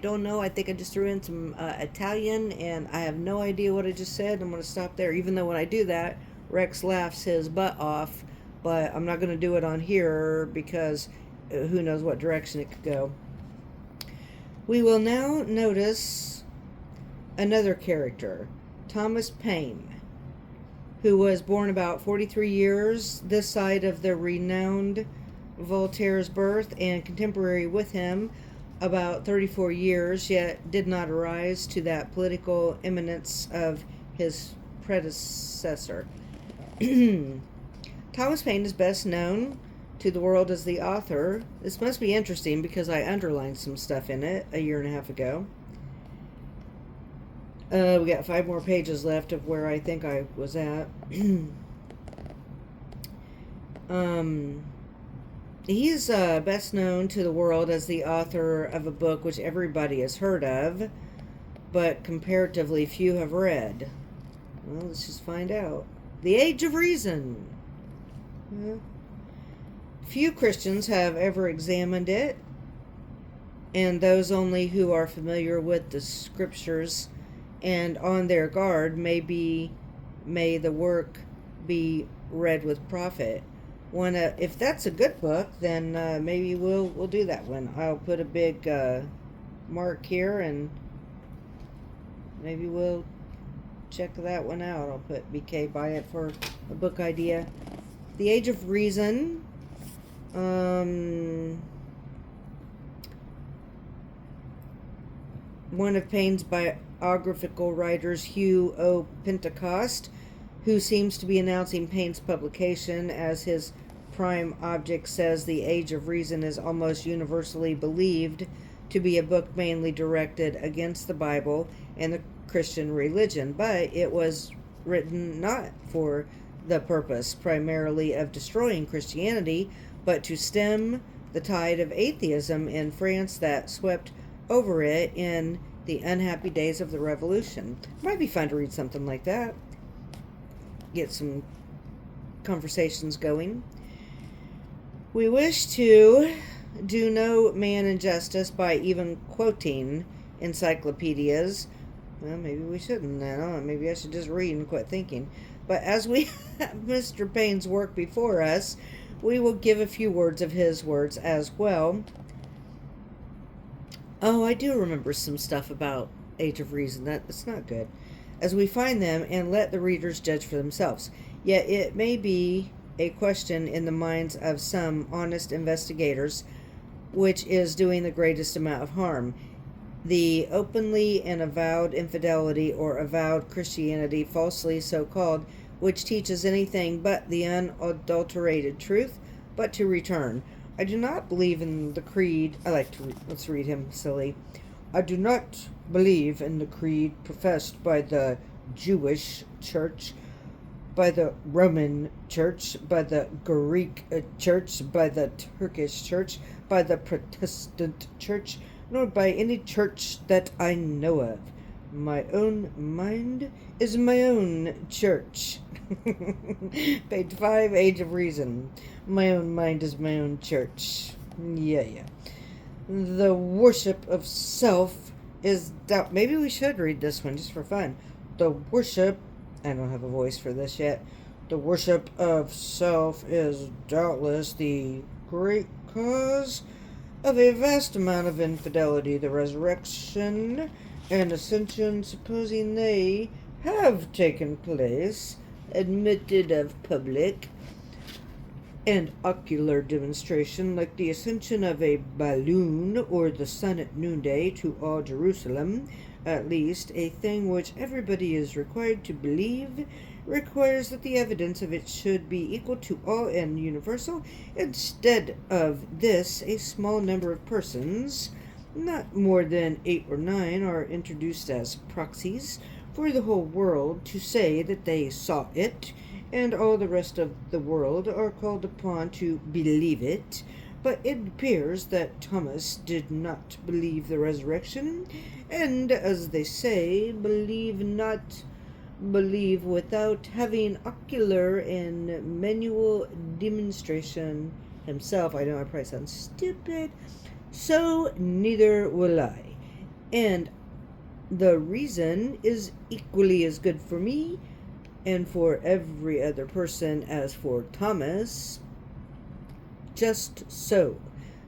don't know. I think I just threw in some Italian, and I have no idea what I just said. I'm going to stop there, even though when I do that, Rex laughs his butt off, but I'm not going to do it on here because who knows what direction it could go. We will now notice another character, Thomas Paine, who was born about 43 years this side of the renowned Voltaire's birth, and contemporary with him about 34 years, yet did not rise to that political eminence of his predecessor. Thomas Paine is best known to the world as the author. This must be interesting because I underlined some stuff in it a year and a half ago. We got 5 more pages left of where I think I was at. He's best known to the world as the author of a book which everybody has heard of, but comparatively few have read. Well, let's just find out. The Age of Reason. Few Christians have ever examined it, and those only who are familiar with the scriptures and on their guard may the work be read with profit. If that's a good book, then maybe we'll do that one. I'll put a big mark here, and maybe we'll check that one out. I'll put BK by it for a book idea. The Age of Reason. One of Paine's biographical writers, Hugh O. Pentecost, who seems to be announcing Paine's publication as his prime object, says The Age of Reason is almost universally believed to be a book mainly directed against the Bible and the Christian religion, but it was written not for the purpose primarily of destroying Christianity, but to stem the tide of atheism in France that swept over it in the unhappy days of the Revolution. Might be fun to read something like that. get some conversations going. We wish to do no man injustice by even quoting encyclopedias. Well, maybe we shouldn't. I don't know. Maybe I should just read and quit thinking. But as we have Mr. Payne's work before us, we will give a few words of his words as well. Oh, I do remember some stuff about Age of Reason. That's not good. As we find them, and let the readers judge for themselves. Yet it may be a question in the minds of some honest investigators, which is doing the greatest amount of harm. The openly and avowed infidelity or avowed Christianity, falsely so called, which teaches anything but the unadulterated truth, but to return. I do not believe in the creed. Let's read him, silly. I do not believe in the creed professed by the Jewish church, by the Roman church, by the Greek church, by the Turkish church, by the Protestant church, nor by any church that I know of. My own mind is my own church. Page 5, Age of Reason. My own mind is my own church. Yeah. The worship of self is doubt. Maybe we should read this one just for fun. The worship, I don't have a voice for this yet. The worship of self is doubtless the great cause of a vast amount of infidelity. The resurrection and ascension, supposing they have taken place, admitted of public and ocular demonstration, like the ascension of a balloon or the sun at noonday to all Jerusalem, at least a thing which everybody is required to believe, requires that the evidence of it should be equal to all and universal. Instead of this, a small number of persons, not more than 8 or 9, are introduced as proxies for the whole world to say that they saw it, and all the rest of the world are called upon to believe it. But it appears that Thomas did not believe the resurrection, and, as they say, believe without having ocular and manual demonstration himself. I know I probably sound stupid, so neither will I. And the reason is equally as good for me and for every other person as for Thomas. Just so.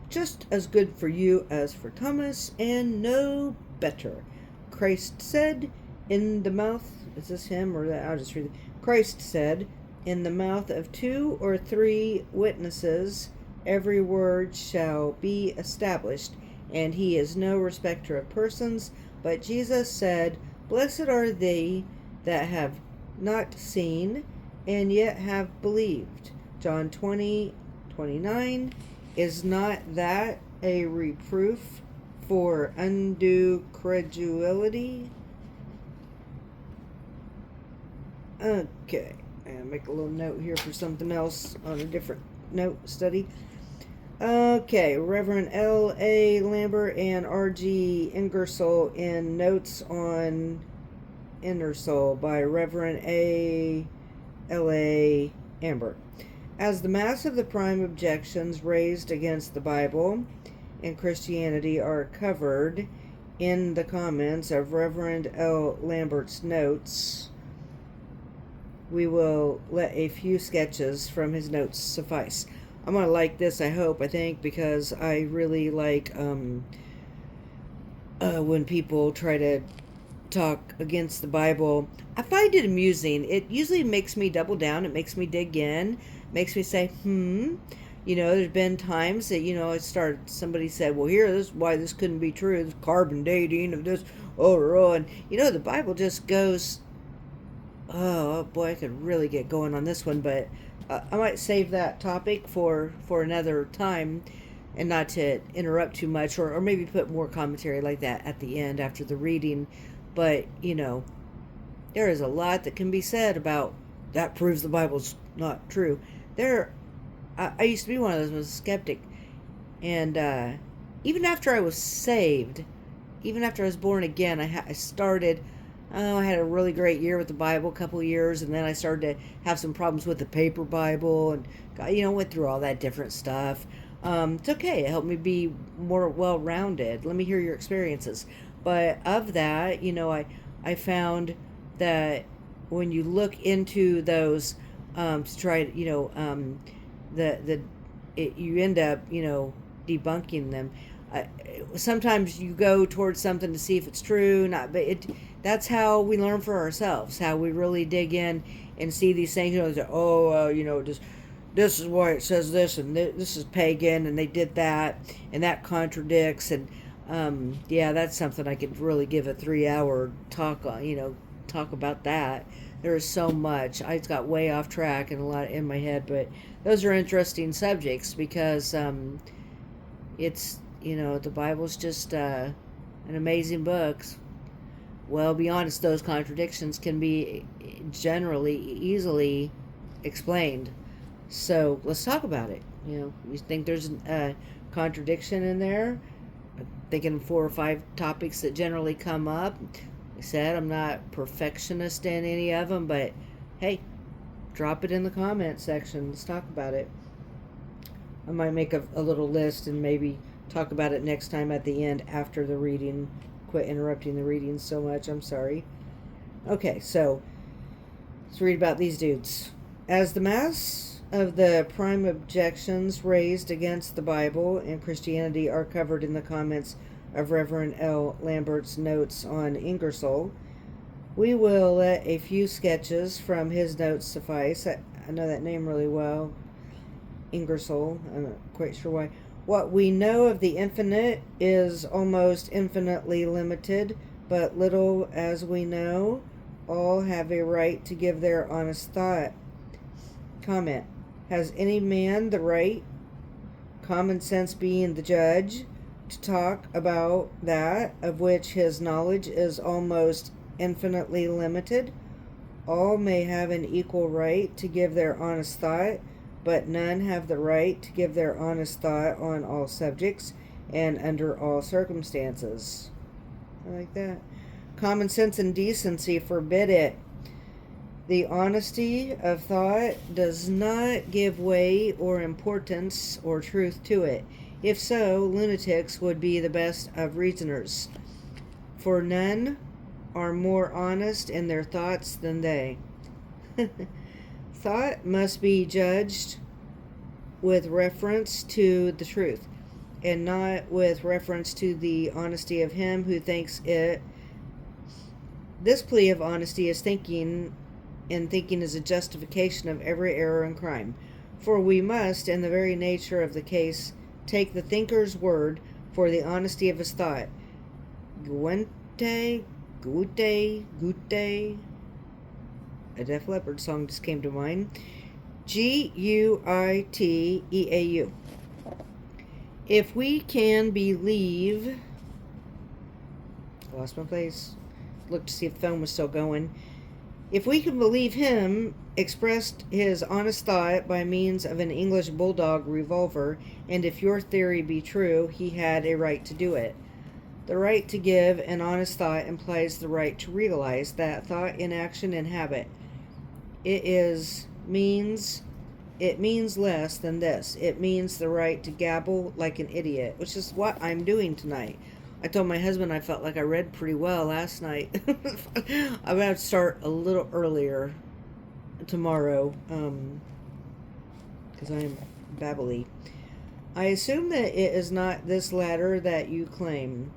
Just as good for you as for Thomas, and no better. Christ said, in the mouth, is this him or that? I'll just read it. Christ said, in the mouth of 2 or 3 witnesses, every word shall be established, and he is no respecter of persons. But Jesus said, blessed are they that have not seen, and yet have believed. John 20:29. Is not that a reproof for undue credulity? Okay, I'll make a little note here for something else on a different note study. Okay, Reverend L.A. Lambert and R.G. Ingersoll in Notes on Inner Soul by Reverend L.A. Lambert. As the mass of the prime objections raised against the Bible and Christianity are covered in the comments of Reverend L. Lambert's notes, we will let a few sketches from his notes suffice. I'm going to like this, I think, because I really like when people try to talk against the Bible. I find it amusing. It usually makes me double down. It makes me dig in. Makes me say, there's been times that, somebody said, well, this is why this couldn't be true. This carbon dating of this, and, the Bible just goes, oh boy, I could really get going on this one, but I might save that topic for another time and not to interrupt too much, or maybe put more commentary like that at the end after the reading. But, there is a lot that can be said about that proves the Bible's not true. I used to be one of those, was a skeptic. And even after I was saved, even after I was born again, I started Oh, I had a really great year with the Bible, a couple of years, and then I started to have some problems with the paper Bible, and went through all that different stuff. It's okay. It helped me be more well-rounded. Let me hear your experiences. But of that, I found that when you look into those, to try, the you end up, debunking them. Uh, Sometimes you go towards something to see if it's true, not, but that's how we learn for ourselves. How we really dig in and see these things. Just this is why it says this, and this is pagan, and they did that, and that contradicts, and yeah, that's something I could really give a 3 hour talk on. Talk about that. There is so much. I got way off track and a lot in my head, but those are interesting subjects because it's the Bible's just an amazing book. Well, be honest, those contradictions can be generally easily explained. So let's talk about it. You think there's a contradiction in there? I'm thinking 4 or 5 topics that generally come up. Like I said, I'm not perfectionist in any of them, but hey, drop it in the comment section. Let's talk about it. I might make a little list and maybe talk about it next time at the end after the reading. Quit interrupting the reading so much. I'm sorry. Okay, so let's read about these dudes. As the mass of the prime objections raised against the Bible and Christianity are covered in the comments of Reverend L. Lambert's notes on Ingersoll, we will let a few sketches from his notes suffice. I know that name really well. Ingersoll. I'm not quite sure why. What we know of the infinite is almost infinitely limited, but little as we know, all have a right to give their honest thought. Comment. Has any man the right, common sense being the judge, to talk about that of which his knowledge is almost infinitely limited? All may have an equal right to give their honest thought, but none have the right to give their honest thought on all subjects and under all circumstances. I like that. Common sense and decency forbid it. The honesty of thought does not give way or importance or truth to it. If so, lunatics would be the best of reasoners, for none are more honest in their thoughts than they. Thought must be judged with reference to the truth, and not with reference to the honesty of him who thinks it. This plea of honesty is thinking, and thinking is a justification of every error and crime. For we must, in the very nature of the case, take the thinker's word for the honesty of his thought. Guente, gute. A Def Leppard song just came to mind. Guiteau. If we can believe... I lost my place. Looked to see if the phone was still going. If we can believe him expressed his honest thought by means of an English bulldog revolver, and if your theory be true, he had a right to do it. The right to give an honest thought implies the right to realize that thought in action and habit. It means less than this. It means the right to gabble like an idiot, which is what I'm doing tonight. I told my husband I felt like I read pretty well last night. I'm going to start a little earlier tomorrow because I'm babbly. I assume that it is not this latter that you claim.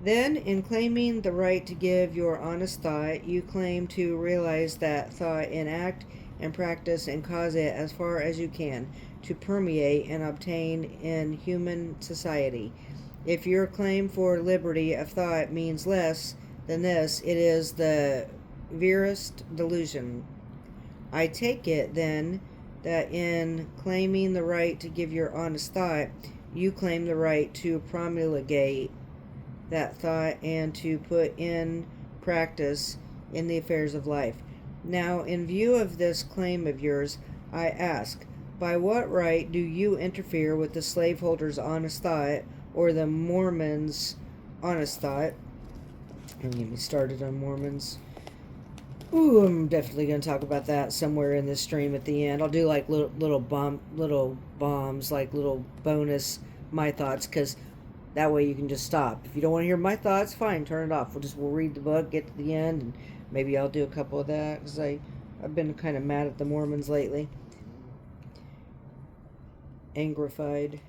Then, in claiming the right to give your honest thought, you claim to realize that thought in act and practice and cause it as far as you can to permeate and obtain in human society. If your claim for liberty of thought means less than this, it is the verest delusion. I take it, then, that in claiming the right to give your honest thought, you claim the right to promulgate that thought and to put in practice in the affairs of life. Now, in view of this claim of yours, I ask, by what right do you interfere with the slaveholder's honest thought or the Mormon's honest thought? Don't get me started on Mormons. Ooh, I'm definitely gonna talk about that somewhere in this stream at the end. I'll do like little bombs, like little bonus my thoughts, because that way you can just stop. If you don't want to hear my thoughts, fine, turn it off. We'll read the book, get to the end, and maybe I'll do a couple of that because I've been kind of mad at the Mormons lately. Angrified.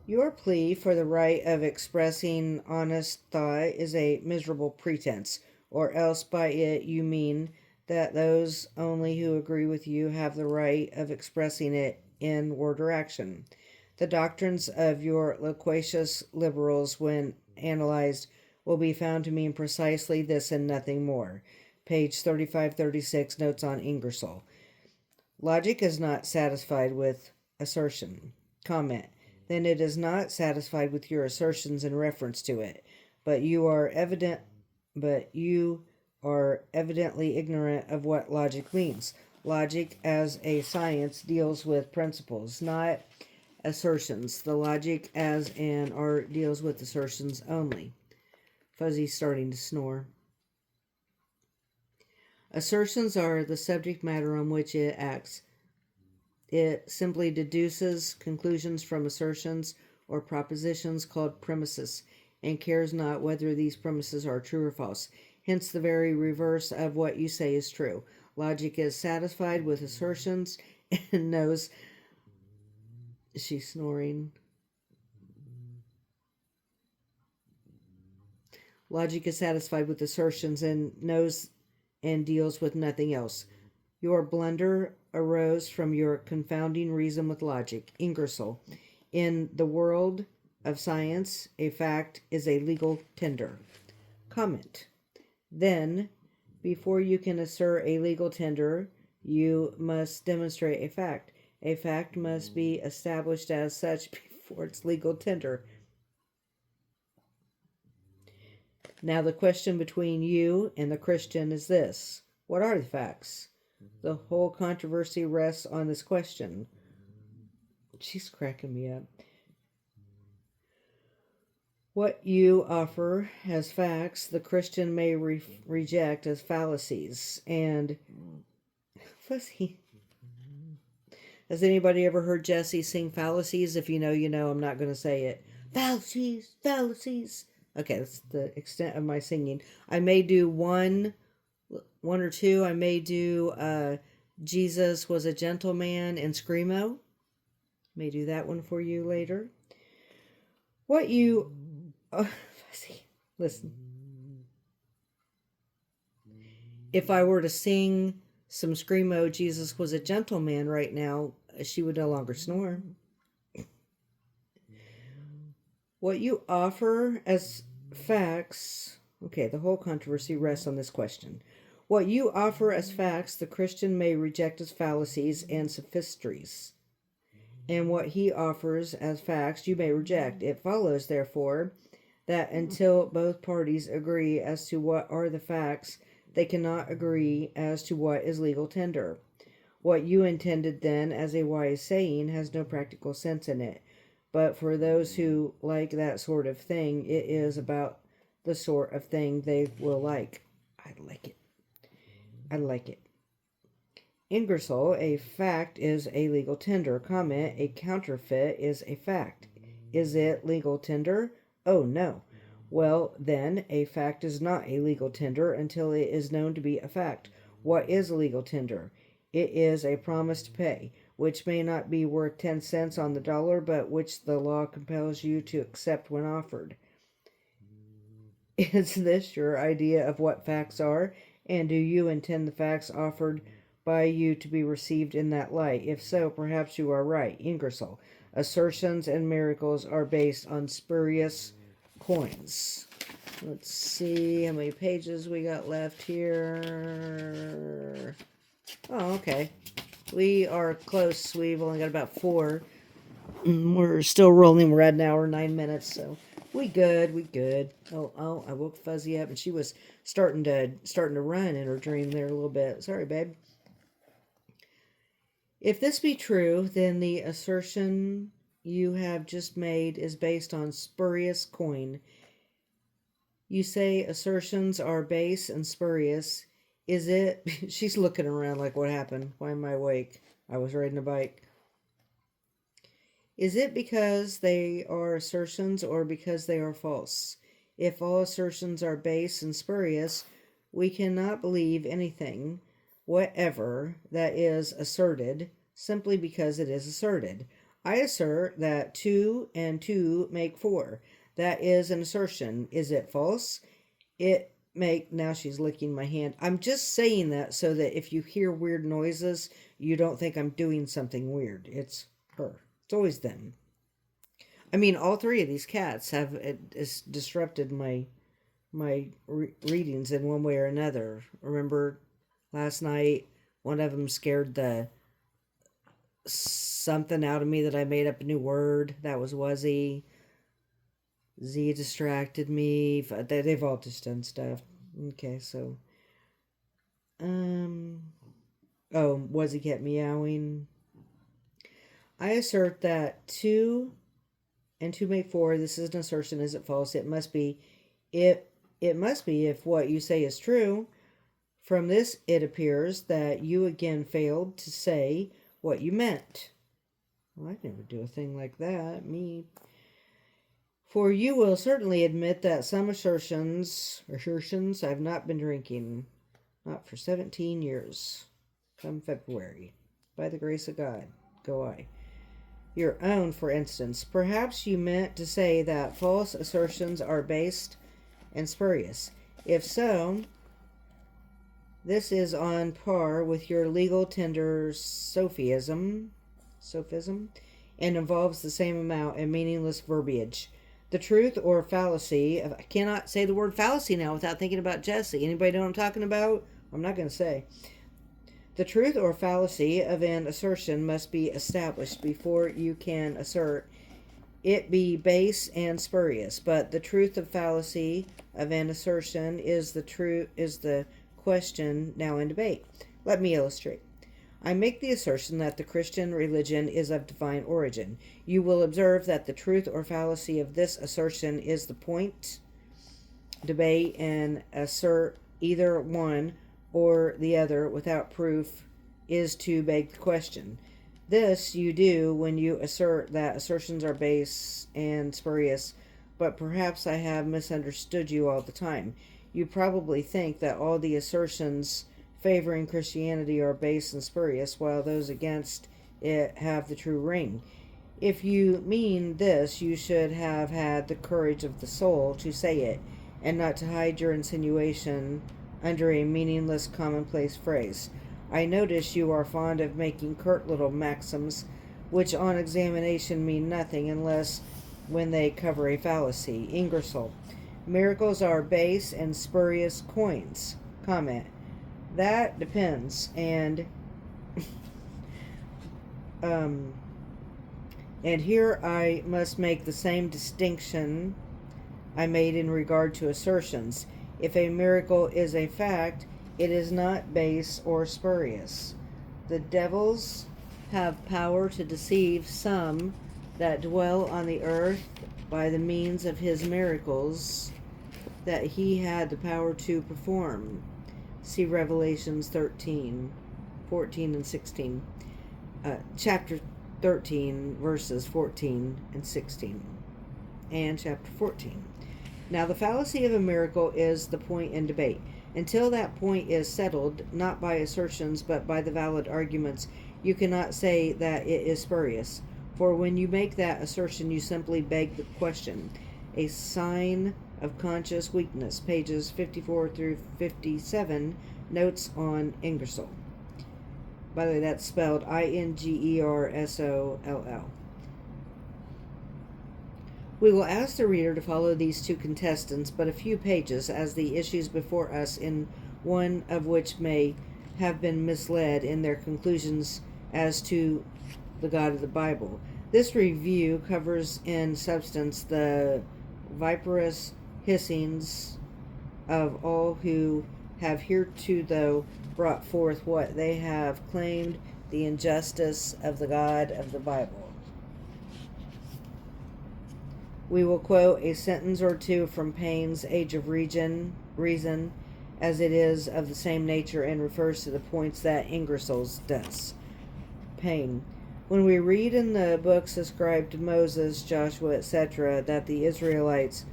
Your plea for the right of expressing honest thought is a miserable pretense, or else by it you mean that those only who agree with you have the right of expressing it in word or action. The doctrines of your loquacious liberals, when analyzed, will be found to mean precisely this and nothing more. Page 3536, Notes on Ingersoll. Logic is not satisfied with assertion. Comment. Then it is not satisfied with your assertions in reference to it, but you are evidently ignorant of what logic means. Logic as a science deals with principles, not assertions. The logic as an art deals with assertions only. Fuzzy's starting to snore. Assertions are the subject matter on which it acts. It simply deduces conclusions from assertions or propositions called premises, and cares not whether these premises are true or false. Hence, the very reverse of what you say is true. Logic is satisfied with assertions and knows. Is she snoring? Logic is satisfied with assertions and knows and deals with nothing else. Your blunder arose from your confounding reason with logic. Ingersoll. In the world of science, a fact is a legal tender. Comment. Then, before you can assert a legal tender, you must demonstrate a fact. A fact must be established as such before its legal tender. Now, the question between you and the Christian is this: what are the facts? The whole controversy rests on this question. She's cracking me up. What you offer as facts, the Christian may reject as fallacies. And Fuzzy. Has anybody ever heard Jesse sing fallacies? If you know, you know. I'm not going to say it. Fallacies, fallacies. Okay, that's the extent of my singing. I may do one or two. I may do Jesus was a gentleman and Screamo. May do that one for you later. What you... Oh, listen. If I were to sing some Screamo, Jesus was a gentleman right now, she would no longer snore. What you offer as facts... Okay, the whole controversy rests on this question. What you offer as facts, the Christian may reject as fallacies and sophistries. And what he offers as facts, you may reject. It follows, therefore, that until both parties agree as to what are the facts, they cannot agree as to what is legal tender. What you intended then as a wise saying has no practical sense in it. But for those who like that sort of thing, it is about the sort of thing they will like. I like it. I like it. Ingersoll, a fact is a legal tender. Comment, a counterfeit is a fact. Is it legal tender? Oh, no. Well, then, a fact is not a legal tender until it is known to be a fact. What is a legal tender? It is a promise to pay, which may not be worth 10 cents on the dollar, but which the law compels you to accept when offered. Is this your idea of what facts are? And do you intend the facts offered by you to be received in that light? If so, perhaps you are right. Ingersoll. Assertions and miracles are based on spurious coins. Let's see how many pages we got left here. Oh, okay. We are close. We've only got about 4. We're still rolling. We're at an hour, 9 minutes, so we good. Oh, I woke Fuzzy up, and she was starting to run in her dream there a little bit. Sorry, babe. If this be true, then the assertion you have just made is based on spurious coin. You say assertions are base and spurious. Is it, she's looking around like, what happened? Why am I awake? I was riding a bike. Is it because they are assertions or because they are false? If all assertions are base and spurious, we cannot believe anything, whatever, that is asserted, simply because it is asserted. I assert that 2 and 2 make 4. That is an assertion. Is it false? Now she's licking my hand. I'm just saying that so that if you hear weird noises, you don't think I'm doing something weird. It's her. It's always them. I mean, all three of these cats have disrupted my readings in one way or another. Remember last night, one of them scared the something out of me that I made up a new word. That was Wuzzy. Z distracted me. They've all just done stuff. Okay, so Wuzzy kept meowing. I assert that 2 and 2 make 4. This is an assertion. Is it false? It must be. It must be if what you say is true. From this, it appears that you again failed to say what you meant. Well, I'd never do a thing like that. Me. For you will certainly admit that some assertions, I've not been drinking. Not for 17 years. Come February. By the grace of God. Go I. Your own, for instance. Perhaps you meant to say that false assertions are based and spurious. If so, this is on par with your legal tender sophism, and involves the same amount of meaningless verbiage. The truth or fallacy of, I cannot say the word fallacy now without thinking about Jesse. Anybody know what I'm talking about? I'm not going to say. The truth or fallacy of an assertion must be established before you can assert it be base and spurious. But the truth or fallacy of an assertion is the question now in debate. Let me illustrate. I make the assertion that the Christian religion is of divine origin. You will observe that the truth or fallacy of this assertion is the point, debate, and assert either one or the other without proof is to beg the question. This you do when you assert that assertions are base and spurious, but perhaps I have misunderstood you all the time. You probably think that all the assertions favoring Christianity are base and spurious, while those against it have the true ring. If you mean this, you should have had the courage of the soul to say it, and not to hide your insinuation under a meaningless commonplace phrase. I notice you are fond of making curt little maxims, which on examination mean nothing unless when they cover a fallacy. Ingersoll. Miracles are base and spurious coins. Comment. That depends, and here I must make the same distinction I made in regard to assertions. If a miracle is a fact, it is not base or spurious. The devils have power to deceive some that dwell on the earth by the means of his miracles that he had the power to perform. See Revelations 13, 14 and 16. Chapter 13, verses 14 and 16. And chapter 14. Now the fallacy of a miracle is the point in debate. Until that point is settled, not by assertions but by the valid arguments, you cannot say that it is spurious. For when you make that assertion, you simply beg the question. A sign of conscious weakness, pages 54 through 57, notes on Ingersoll. By the way, that's spelled Ingersoll. We will ask the reader to follow these two contestants but a few pages as the issues before us, in one of which may have been misled in their conclusions as to the God of the Bible. This review covers in substance the viperous hissings of all who have heretofore brought forth what they have claimed the injustice of the God of the Bible. We will quote a sentence or two from Paine's Age of Reason, as it is of the same nature and refers to the points that Ingersoll's does. Pain. When we read in the books ascribed to Moses, Joshua, etc., that the Israelites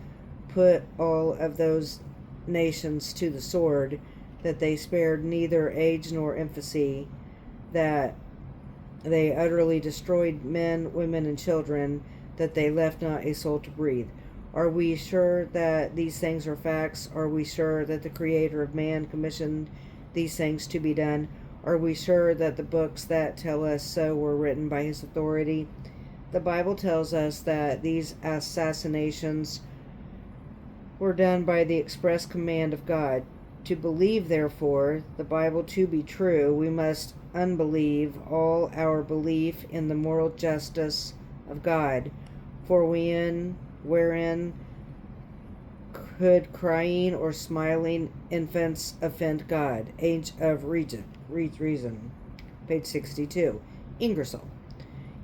put all of those nations to the sword, that they spared neither age nor infancy, that they utterly destroyed men, women, and children, that they left not a soul to breathe. Are we sure that these things are facts? Are we sure that the Creator of man commissioned these things to be done? Are we sure that the books that tell us so were written by his authority? The Bible tells us that these assassinations were done by the express command of God. To believe, therefore, the Bible to be true, we must unbelieve all our belief in the moral justice of God. For wherein could crying or smiling infants offend God? Age of Reason. Page 62. Ingersoll.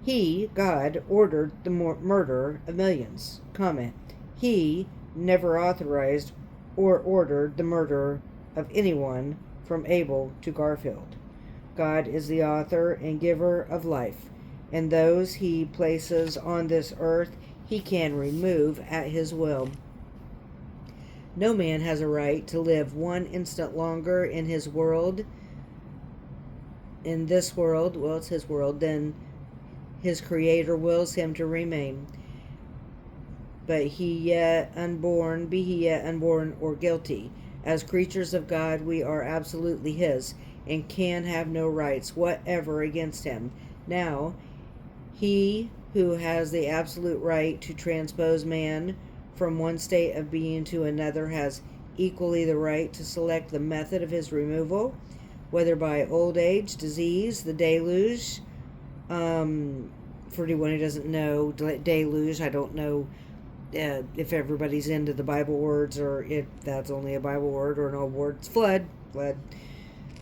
He, God, ordered the murder of millions. Comment. He never authorized or ordered the murder of anyone from Abel to Garfield. God is the author and giver of life, and those he places on this earth he can remove at his will. No man has a right to live one instant longer in this world, well, it's his world, than his Creator wills him to remain. But be he yet unborn or guilty. As creatures of God, we are absolutely his, and can have no rights whatever against him. Now, he who has the absolute right to transpose man from one state of being to another has equally the right to select the method of his removal, whether by old age, disease, the deluge. For anyone who doesn't know, deluge, I don't know if everybody's into the Bible words, or if that's only a Bible word or an old word. It's flood,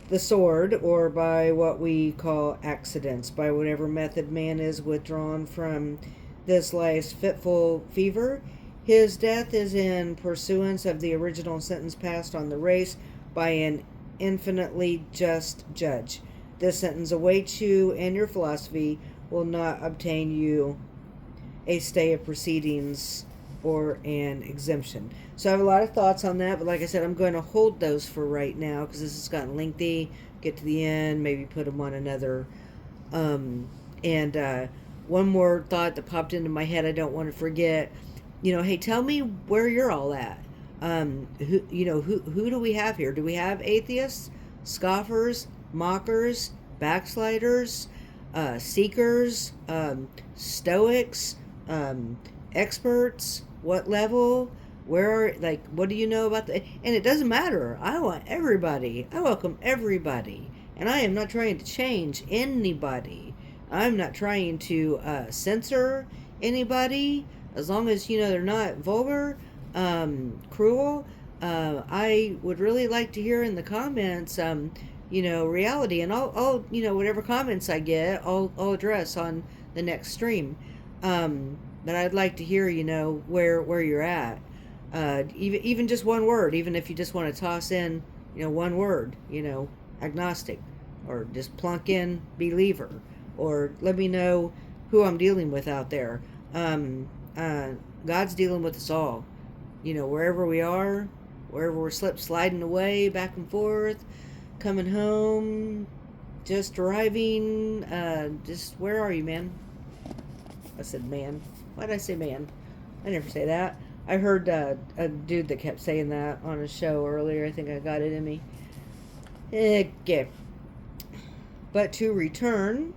the sword, or by what we call accidents, by whatever method man is withdrawn from this life's fitful fever. His death is in pursuance of the original sentence passed on the race by an infinitely just judge. This sentence awaits you, and your philosophy will not obtain you a stay of proceedings or an exemption. So I have a lot of thoughts on that, but like I said, I'm going to hold those for right now because this has gotten lengthy. Get to the end, maybe put them on another. And one more thought that popped into my head I don't want to forget. Hey, tell me where you're all at. Who do we have here? Do we have atheists, scoffers, mockers, backsliders, seekers, stoics, experts? What level? What do you know about and it doesn't matter. I want everybody. I welcome everybody. And I am not trying to change anybody. I'm not trying to censor anybody. As long as, they're not vulgar, cruel. I would really like to hear in the comments, reality. And I'll whatever comments I get, I'll address on the next stream. But I'd like to hear, where you're at. Even just one word, even if you just want to toss in, one word, agnostic, or just plunk in believer, or let me know who I'm dealing with out there. God's dealing with us all, wherever we are, wherever we're sliding away back and forth, coming home, just driving, where are you, man? I said man. Why did I say man? I never say that. I heard a dude that kept saying that on a show earlier. I think I got it in me. Okay. But to return,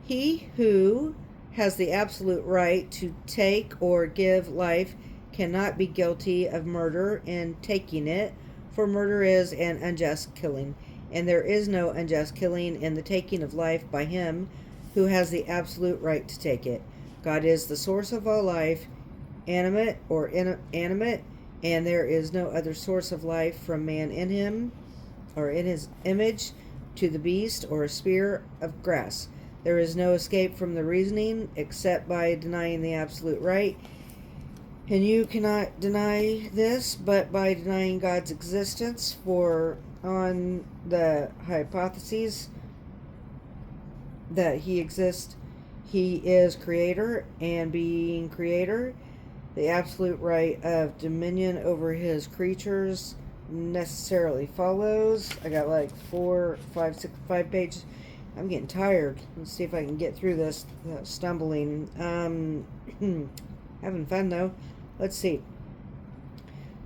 he who has the absolute right to take or give life cannot be guilty of murder in taking it, for murder is an unjust killing, and there is no unjust killing in the taking of life by him who has the absolute right to take it. God is the source of all life, animate or inanimate, and there is no other source of life from man in him or in his image to the beast or a spear of grass. There is no escape from the reasoning except by denying the absolute right. And you cannot deny this, but by denying God's existence, for on the hypotheses that he exists, he is creator, and being creator, the absolute right of dominion over his creatures necessarily follows. I got like 5 pages. I'm getting tired. Let's see if I can get through this without stumbling. Having fun though. Let's see.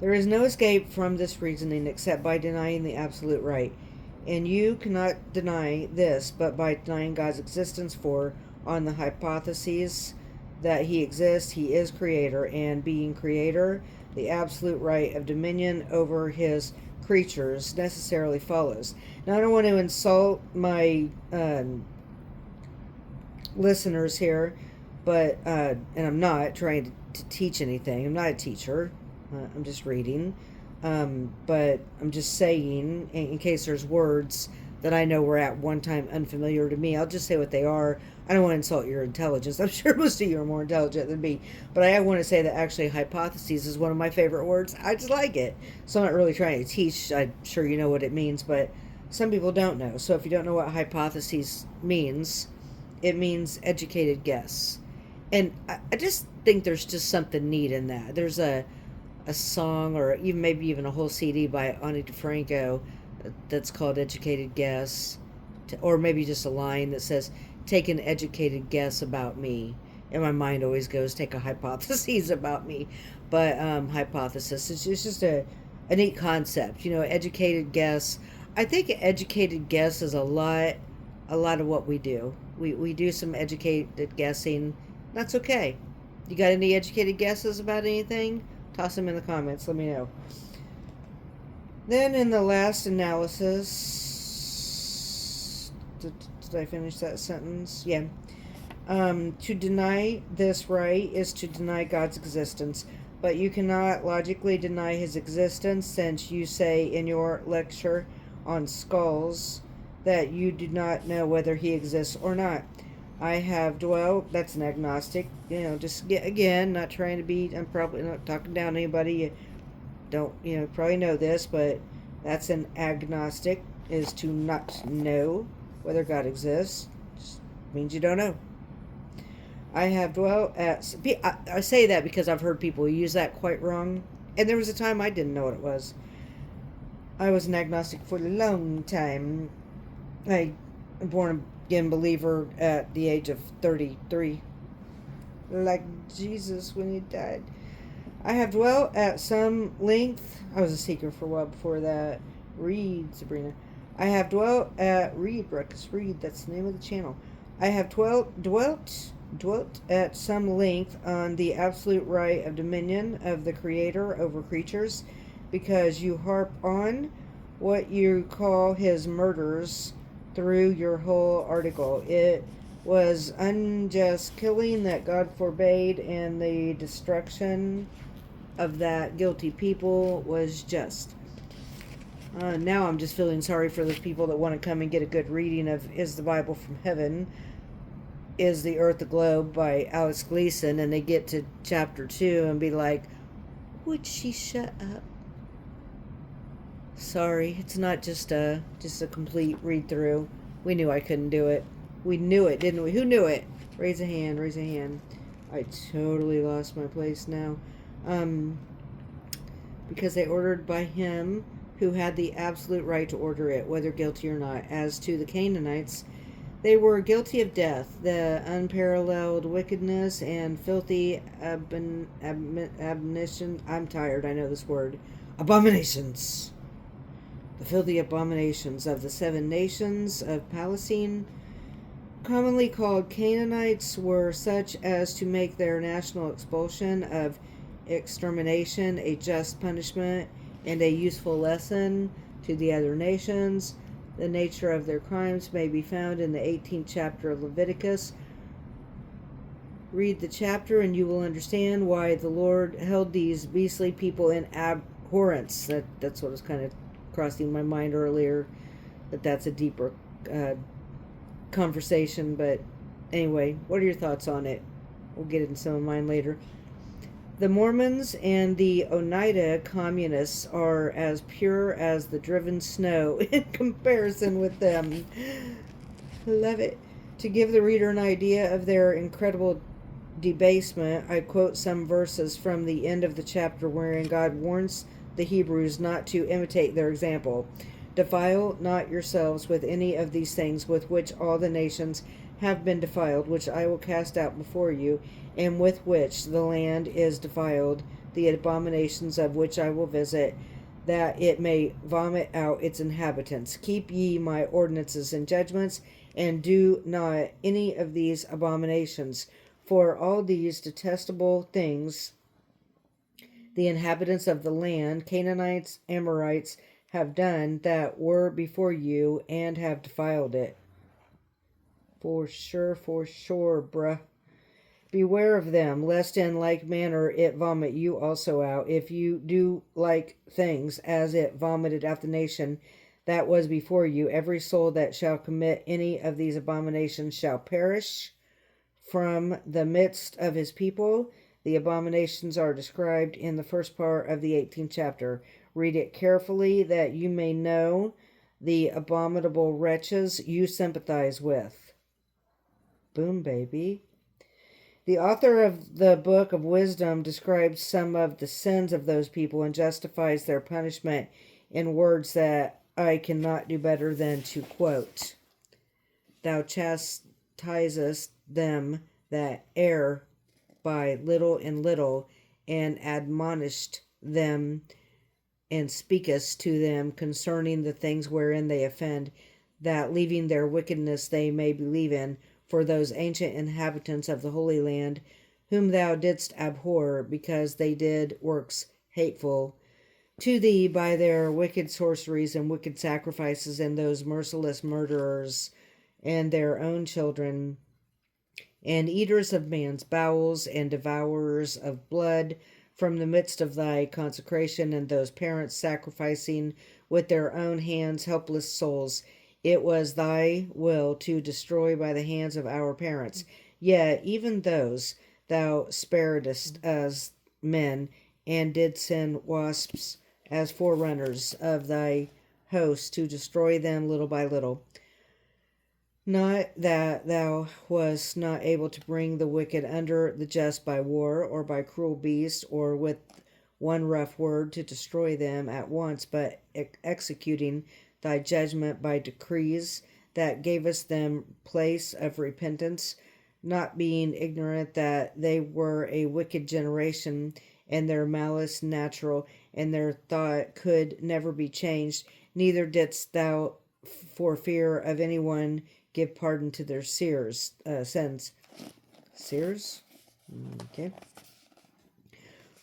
There is no escape from this reasoning except by denying the absolute right. And you cannot deny this but by denying God's existence, for on the hypotheses that he exists, he is creator, and being creator, the absolute right of dominion over his creatures necessarily follows. Now, I don't want to insult my listeners here, but, and I'm not trying to teach anything. I'm not a teacher. I'm just reading. But I'm just saying, in case there's words that I know were at one time unfamiliar to me, I'll just say what they are. I don't want to insult your intelligence. I'm sure most of you are more intelligent than me. But I want to say that actually hypotheses is one of my favorite words. I just like it. So I'm not really trying to teach. I'm sure you know what it means, but some people don't know. So if you don't know what hypotheses means, it means educated guess. And I just think there's just something neat in that. There's a song, or even maybe even a whole CD by Ani DeFranco that's called Educated Guess, or maybe just a line that says, take an educated guess about me. And my mind always goes, take a hypothesis about me. But hypothesis is just a neat concept. You know, educated guess. I think educated guess is a lot of what we do. We do some educated guessing. That's okay. You got any educated guesses about anything? Toss them in the comments. Let me know. Then in the last analysis, did I finish that sentence? Yeah. To deny this right is to deny God's existence, but you cannot logically deny his existence, since you say in your lecture on skulls that you do not know whether he exists or not. I have dwelt, that's an agnostic, just again, not trying to be, I'm probably not talking down to anybody, you don't, probably know this, but that's an agnostic, is to not know whether God exists. Just means you don't know. I have dwelt at, I say that because I've heard people use that quite wrong, and there was a time I didn't know what it was. I was an agnostic for a long time. I was born again believer at the age of 33, like Jesus when he died. I have dwelt at some length. I was a seeker for a while before that. Read, Sabrina. I have dwelt at Ruckus Read. That's the name of the channel. I have dwelt at some length on the absolute right of dominion of the Creator over creatures, because you harp on what you call his murders through your whole article. It was unjust killing that God forbade, and the destruction of that guilty people was just. Now I'm just feeling sorry for those people that want to come and get a good reading of Is the Bible from Heaven? Is the Earth a Globe by Alex Gleason, and they get to chapter 2 and be like, would she shut up? Sorry, it's not just a complete read through. We knew I couldn't do it. We knew it, didn't we? Who knew it? Raise a hand, raise a hand. I totally lost my place now. Because they ordered by him who had the absolute right to order it, whether guilty or not. As to the Canaanites, they were guilty of death, the unparalleled wickedness and filthy abomination. I'm tired, I know this word. Abominations. The filthy abominations of the 7 nations of Palestine, commonly called Canaanites, were such as to make their national expulsion of extermination a just punishment and a useful lesson to the other nations. The nature of their crimes may be found in the 18th chapter of Leviticus. Read the chapter and you will understand why the Lord held these beastly people in abhorrence. That's what was kind of crossing my mind earlier, that's a deeper conversation. But anyway, what are your thoughts on it? We'll get into some of mine later. The Mormons and the Oneida communists are as pure as the driven snow in comparison with them. Love it. To give the reader an idea of their incredible debasement, I quote some verses from the end of the chapter wherein God warns the Hebrews not to imitate their example. Defile not yourselves with any of these things with which all the nations have been defiled, which I will cast out before you, and with which the land is defiled, the abominations of which I will visit, that it may vomit out its inhabitants. Keep ye my ordinances and judgments, and do not any of these abominations. For all these detestable things the inhabitants of the land, Canaanites, Amorites, have done that were before you, and have defiled it. For sure, bruh. Beware of them, lest in like manner it vomit you also out, if you do like things as it vomited out the nation that was before you. Every soul that shall commit any of these abominations shall perish from the midst of his people. The abominations are described in the first part of the 18th chapter. Read it carefully that you may know the abominable wretches you sympathize with. Boom, baby. The author of the Book of Wisdom describes some of the sins of those people and justifies their punishment in words that I cannot do better than to quote. Thou chastisest them that err by little and little, and admonished them, and speakest to them concerning the things wherein they offend, that leaving their wickedness they may believe in. For those ancient inhabitants of the Holy Land, whom thou didst abhor, because they did works hateful to thee by their wicked sorceries and wicked sacrifices, and those merciless murderers, and their own children, and eaters of man's bowels, and devourers of blood, from the midst of thy consecration, and those parents sacrificing with their own hands helpless souls. It was thy will to destroy by the hands of our parents. Yet even those thou sparedst as men, and did send wasps as forerunners of thy host to destroy them little by little. Not that thou wast not able to bring the wicked under the just by war, or by cruel beasts, or with one rough word to destroy them at once, but executing thy judgment by decrees that gavest them place of repentance, not being ignorant that they were a wicked generation, and their malice natural, and their thought could never be changed. Neither didst thou, for fear of anyone, give pardon to their sins. Seers? Okay.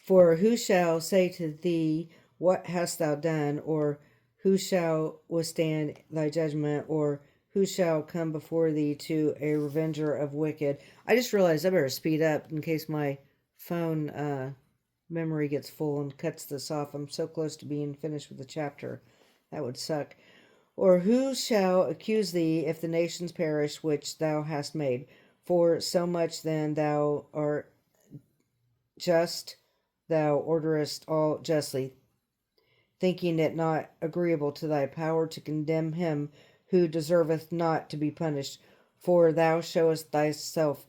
For who shall say to thee, what hast thou done? Or who shall withstand thy judgment? Or who shall come before thee to a revenger of wicked? I just realized I better speed up in case my phone memory gets full and cuts this off. I'm so close to being finished with the chapter. That would suck. Or who shall accuse thee if the nations perish which thou hast made? For so much then thou art just, thou orderest all justly, thinking it not agreeable to thy power to condemn him who deserveth not to be punished. For thou showest thyself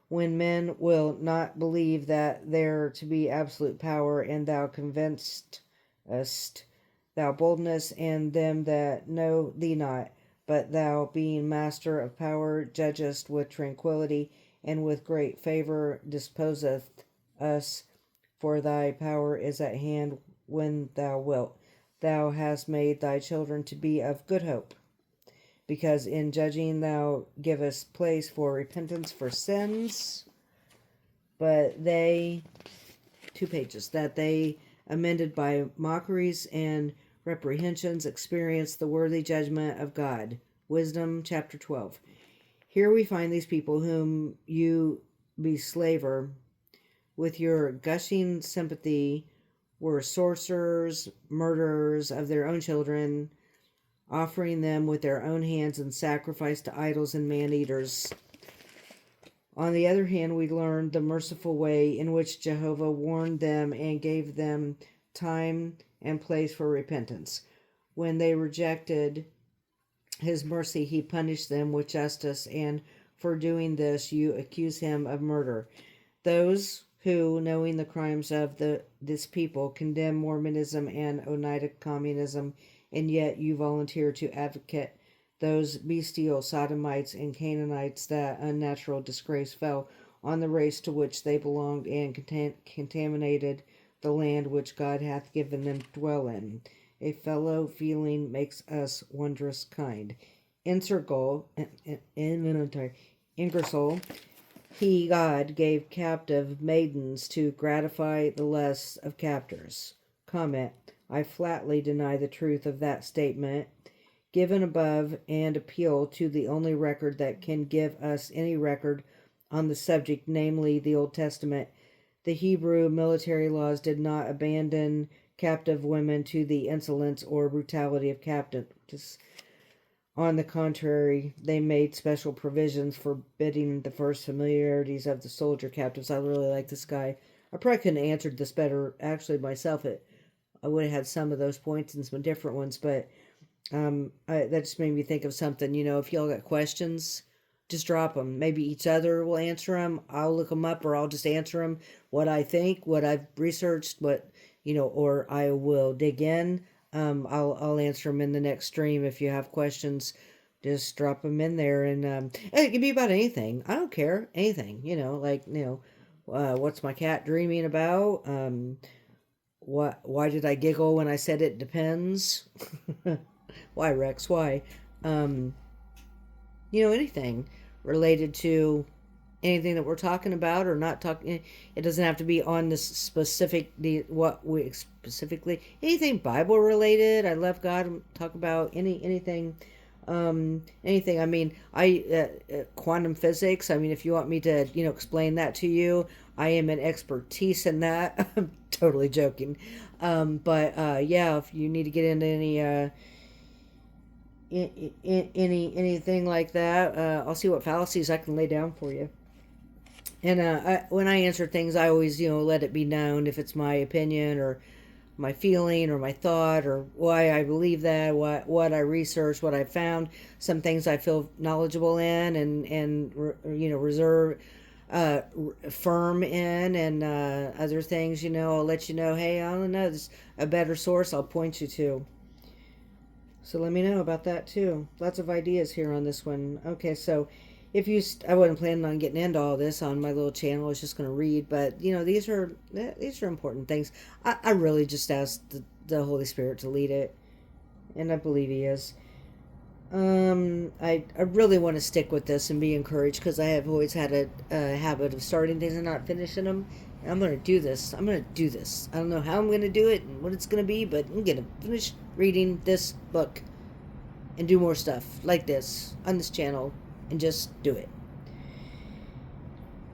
when men will not believe that there to be absolute power, and thou convincest thou boldness and them that know thee not, but thou, being master of power, judgest with tranquility, and with great favor disposeth us, for thy power is at hand when thou wilt. Thou hast made thy children to be of good hope, because in judging thou givest place for repentance for sins, but they, 2 pages, that they, amended by mockeries and reprehensions, experience the worthy judgment of God. Wisdom, chapter 12. Here we find these people whom you beslaver with your gushing sympathy were sorcerers, murderers of their own children, offering them with their own hands in sacrifice to idols and man-eaters. On the other hand, we learned the merciful way in which Jehovah warned them and gave them time and place for repentance. When they rejected his mercy, he punished them with justice, and for doing this, you accuse him of murder. Those who, knowing the crimes of this people, condemn Mormonism and Oneida communism, and yet you volunteer to advocate those bestial Sodomites and Canaanites, that unnatural disgrace fell on the race to which they belonged, and contaminated the land which God hath given them to dwell in. A fellow feeling makes us wondrous kind. Ingersoll, he, God, gave captive maidens to gratify the lusts of captors. Comment. I flatly deny the truth of that statement given above and appeal to the only record that can give us any record on the subject, namely the Old Testament. The Hebrew military laws did not abandon captive women to the insolence or brutality of captives. On the contrary, they made special provisions forbidding the first familiarities of the soldier captives. I really like this guy. I probably couldn't have answered this better, actually, myself. I would have had some of those points and some different ones, but that just made me think of something. If y'all got questions, just drop them. Maybe each other will answer them. I'll look them up, or I'll just answer them. What I think, what I've researched, or I will dig in. I'll answer them in the next stream. If you have questions, just drop them in there, and it can be about anything. I don't care, anything. What's my cat dreaming about? Why did I giggle when I said it depends? Why, Rex? Why? Anything related to anything that we're talking about or not talking. It doesn't have to be on this specific, specifically, anything Bible related. I love God. Talk about anything. Anything. I mean, quantum physics. I mean, if you want me to, explain that to you, I am an expertise in that. I'm totally joking. Yeah, if you need to get into anything like that, I'll see what fallacies I can lay down for you. And when I answer things, I always, let it be known if it's my opinion or my feeling or my thought or why I believe that, what I researched, what I found. Some things I feel knowledgeable in and reserve, firm in, and other things, I'll let you know, hey, I don't know, there's a better source I'll point you to. So let me know about that too. Lots of ideas here on this one. Okay, so I wasn't planning on getting into all this on my little channel. I was just going to read, but these are important things. I really just asked the Holy Spirit to lead it, and I believe He is. I really want to stick with this and be encouraged, because I have always had a habit of starting things and not finishing them. And I'm going to do this. I don't know how I'm going to do it and what it's going to be, but I'm going to finish reading this book and do more stuff like this on this channel and just do it.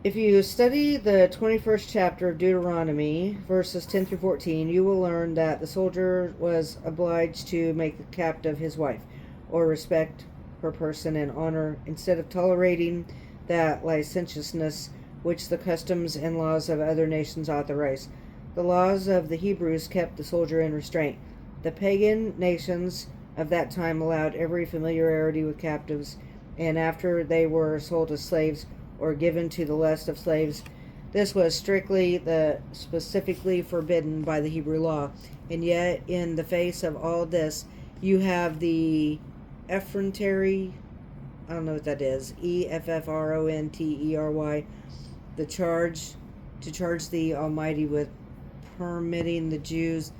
If you study the 21st chapter of Deuteronomy, verses 10 through 14, you will learn that the soldier was obliged to make the captive his wife, or respect her person and honor, instead of tolerating that licentiousness which the customs and laws of other nations authorize. The laws of the Hebrews kept the soldier in restraint. The pagan nations of that time allowed every familiarity with captives, and after they were sold as slaves or given to the lust of slaves, this was specifically forbidden by the Hebrew law. And yet, in the face of all this, you have the effrontery, I don't know what that is, EFFRONTERY, to charge the Almighty with permitting the Jews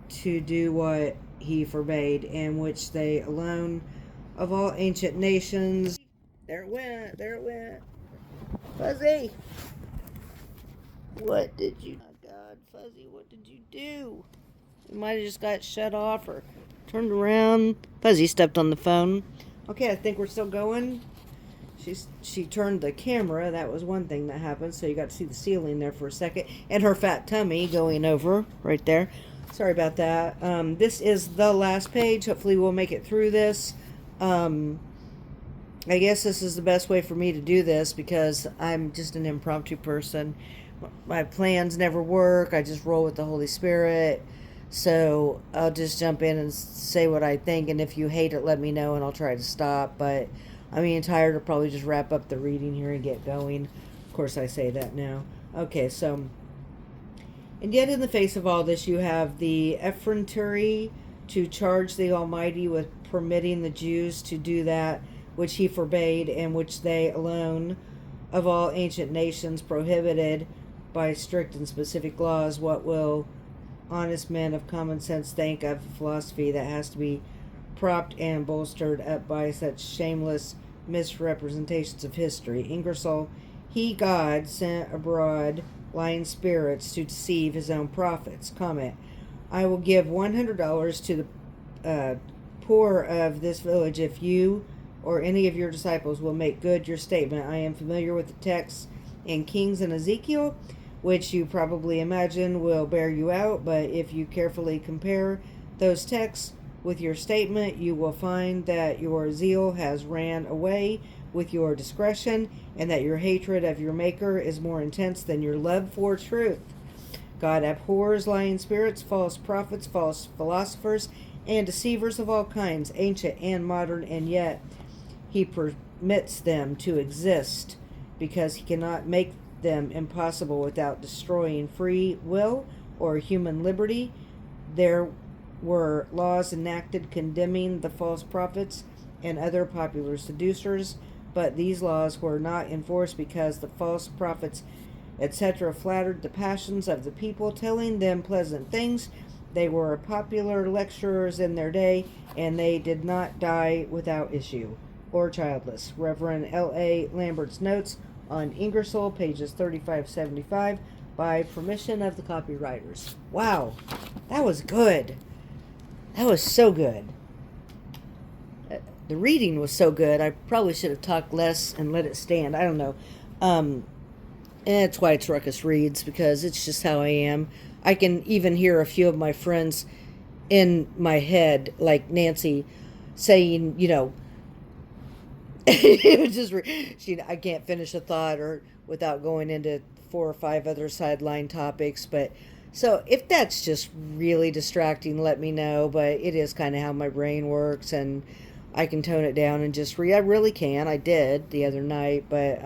to do what He forbade, and which they alone of all ancient nations. There it went. Fuzzy! What did you... Oh God, Fuzzy, what did you do? You might have just got shut off or turned around. Fuzzy stepped on the phone. Okay, I think we're still going. She turned the camera. That was one thing that happened. So you got to see the ceiling there for a second. And her fat tummy going over right there. Sorry about that. This is the last page. Hopefully we'll make it through this. I guess this is the best way for me to do this because I'm just an impromptu person. My plans never work. I just roll with the Holy Spirit. So I'll just jump in and say what I think. And if you hate it, let me know and I'll try to stop. But I'm being tired of probably just wrap up the reading here and get going. Of course, I say that now. Okay, so. And yet, in the face of all this, you have the effrontery to charge the Almighty with permitting the Jews to do that which he forbade and which they alone of all ancient nations prohibited by strict and specific laws. What will honest men of common sense think of a philosophy that has to be propped and bolstered up by such shameless misrepresentations of history? Ingersoll, he, God, sent abroad lying spirits to deceive his own prophets. Comment, I will give $100 to the poor of this village if you or any of your disciples will make good your statement. I am familiar with the texts in Kings and Ezekiel, which you probably imagine will bear you out, but if you carefully compare those texts with your statement, you will find that your zeal has ran away with your discretion, and that your hatred of your Maker is more intense than your love for truth. God abhors lying spirits, false prophets, false philosophers, and deceivers of all kinds, ancient and modern, and yet he permits them to exist because he cannot make them impossible without destroying free will or human liberty. There were laws enacted condemning the false prophets and other popular seducers, but these laws were not enforced because the false prophets, etc., flattered the passions of the people, telling them pleasant things. They were popular lecturers in their day, and they did not die without issue or childless. Reverend L.A. Lambert's notes on Ingersoll, pages 35-75, by permission of the copywriters. Wow, that was good. That was so good. The reading was so good. I probably should have talked less and let it stand. I don't know. And that's why it's Ruckus Reads, because it's just how I am. I can even hear a few of my friends in my head, like Nancy, saying, it was just I can't finish a thought or without going into 4 or 5 other sideline topics. But so if that's just really distracting, let me know. But it is kind of how my brain works, and I can tone it down and just read. I really can. I did the other night, but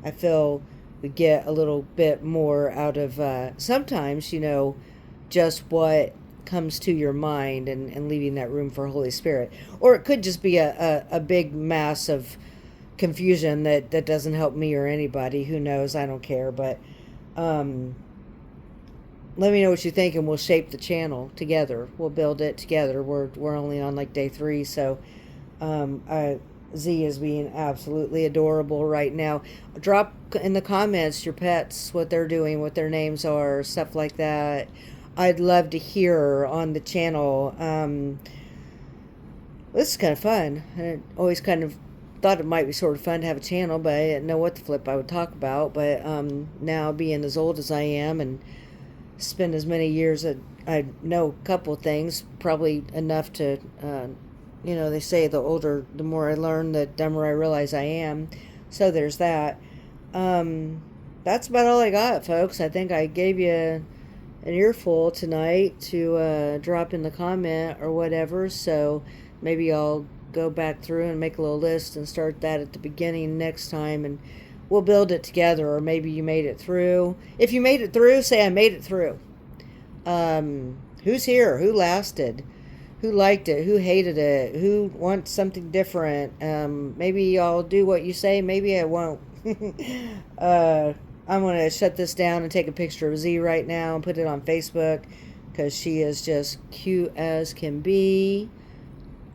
I feel we get a little bit more out of sometimes, just what comes to your mind, and leaving that room for Holy Spirit. Or it could just be a big mass of confusion that doesn't help me or anybody. Who knows? I don't care. But let me know what you think, and we'll shape the channel together. We'll build it together. We're only on like day 3, so Z is being absolutely adorable right now. Drop in the comments your pets, what they're doing, what their names are, stuff like that. I'd love to hear on the channel. This is kind of fun. I always kind of thought it might be sort of fun to have a channel, but I didn't know what the flip I would talk about. But now, being as old as I am and spend as many years, I know a couple things, probably enough to, they say the more I learn, the dumber I realize I am. So there's that. That's about all I got, folks. I think I gave you an earful tonight to drop in the comment or whatever. So maybe I'll go back through and make a little list and start that at the beginning next time, and we'll build it together. Or maybe you made it through. If you made it through, say I made it through. Who's here? Who lasted? Who liked it? Who hated it? Who wants something different? Maybe I'll do what you say. Maybe I won't. I'm going to shut this down and take a picture of Z right now and put it on Facebook, because she is just cute as can be.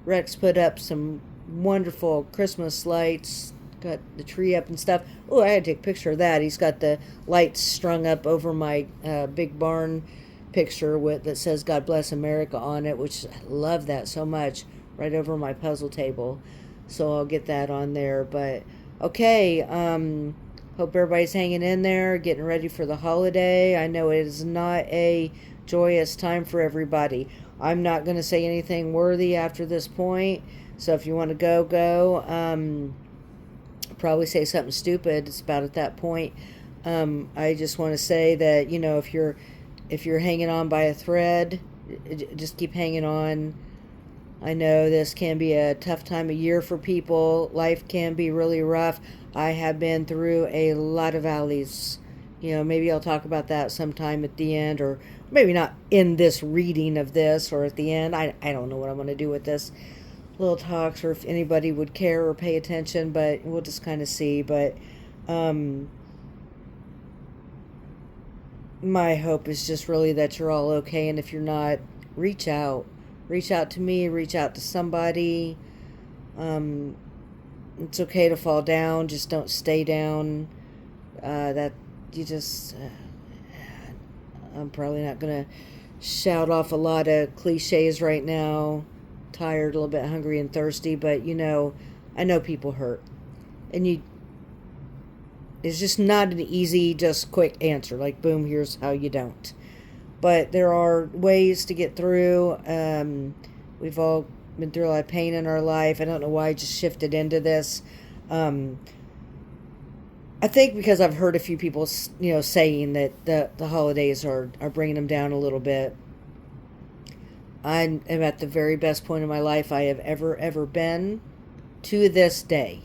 Rex put up some wonderful Christmas lights, got the tree up and stuff. Oh, I had to take a picture of that. He's got the lights strung up over my big barn picture that says God Bless America on it, which I love that so much, right over my puzzle table. So I'll get that on there. But okay, hope everybody's hanging in there, getting ready for the holiday. I know it is not a joyous time for everybody. I'm not going to say anything worthy after this point. So if you want to go, go. Probably say something stupid. It's about at that point. I just want to say that, you know, if you're hanging on by a thread, just keep hanging on. I know this can be a tough time of year for people. Life can be really rough. I have been through a lot of valleys. You know, maybe I'll talk about that sometime at the end, or maybe not in this reading of this or at the end. I don't know what I'm going to do with this little talks, or if anybody would care or pay attention, but we'll just kind of see. But my hope is just really that you're all okay, and if you're not, reach out. Reach out to me, reach out to somebody. It's okay to fall down, just don't stay down. That you just, I'm probably not going to shout off a lot of cliches right now. Tired, a little bit hungry and thirsty, but you know, I know people hurt. And it's just not an easy, just quick answer, like boom, here's how you don't. But there are ways to get through. We've all been through a lot of pain in our life. I don't know why I just shifted into this. I think because I've heard a few people, you know, saying that the holidays are bringing them down a little bit. I am at the very best point in my life I have ever been to this day.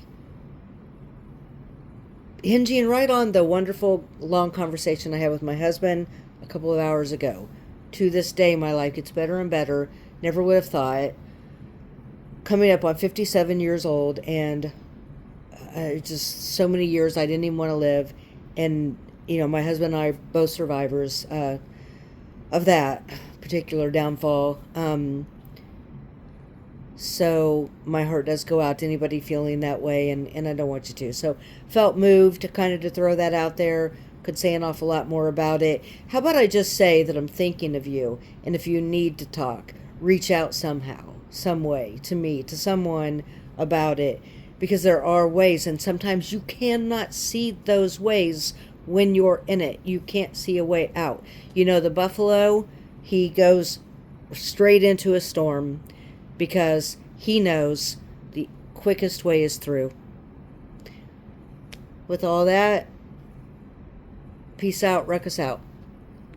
Hinging right on the wonderful long conversation I had with my husband a couple of hours ago. To this day, my life gets better and better. Never would have thought. Coming up on 57 years old, and just so many years I didn't even want to live. And, you know, my husband and I are both survivors of that particular downfall. So my heart does go out to anybody feeling that way, and I don't want you to. So felt moved to kind of to throw that out there. Could say an awful lot more about it. How about I just say that I'm thinking of you, and if you need to talk, reach out somehow, some way, to me, to someone about it, because there are ways, and sometimes you cannot see those ways when you're in it. You can't see a way out. You know, the buffalo, he goes straight into a storm because he knows the quickest way is through. With all that, peace out, ruckus out.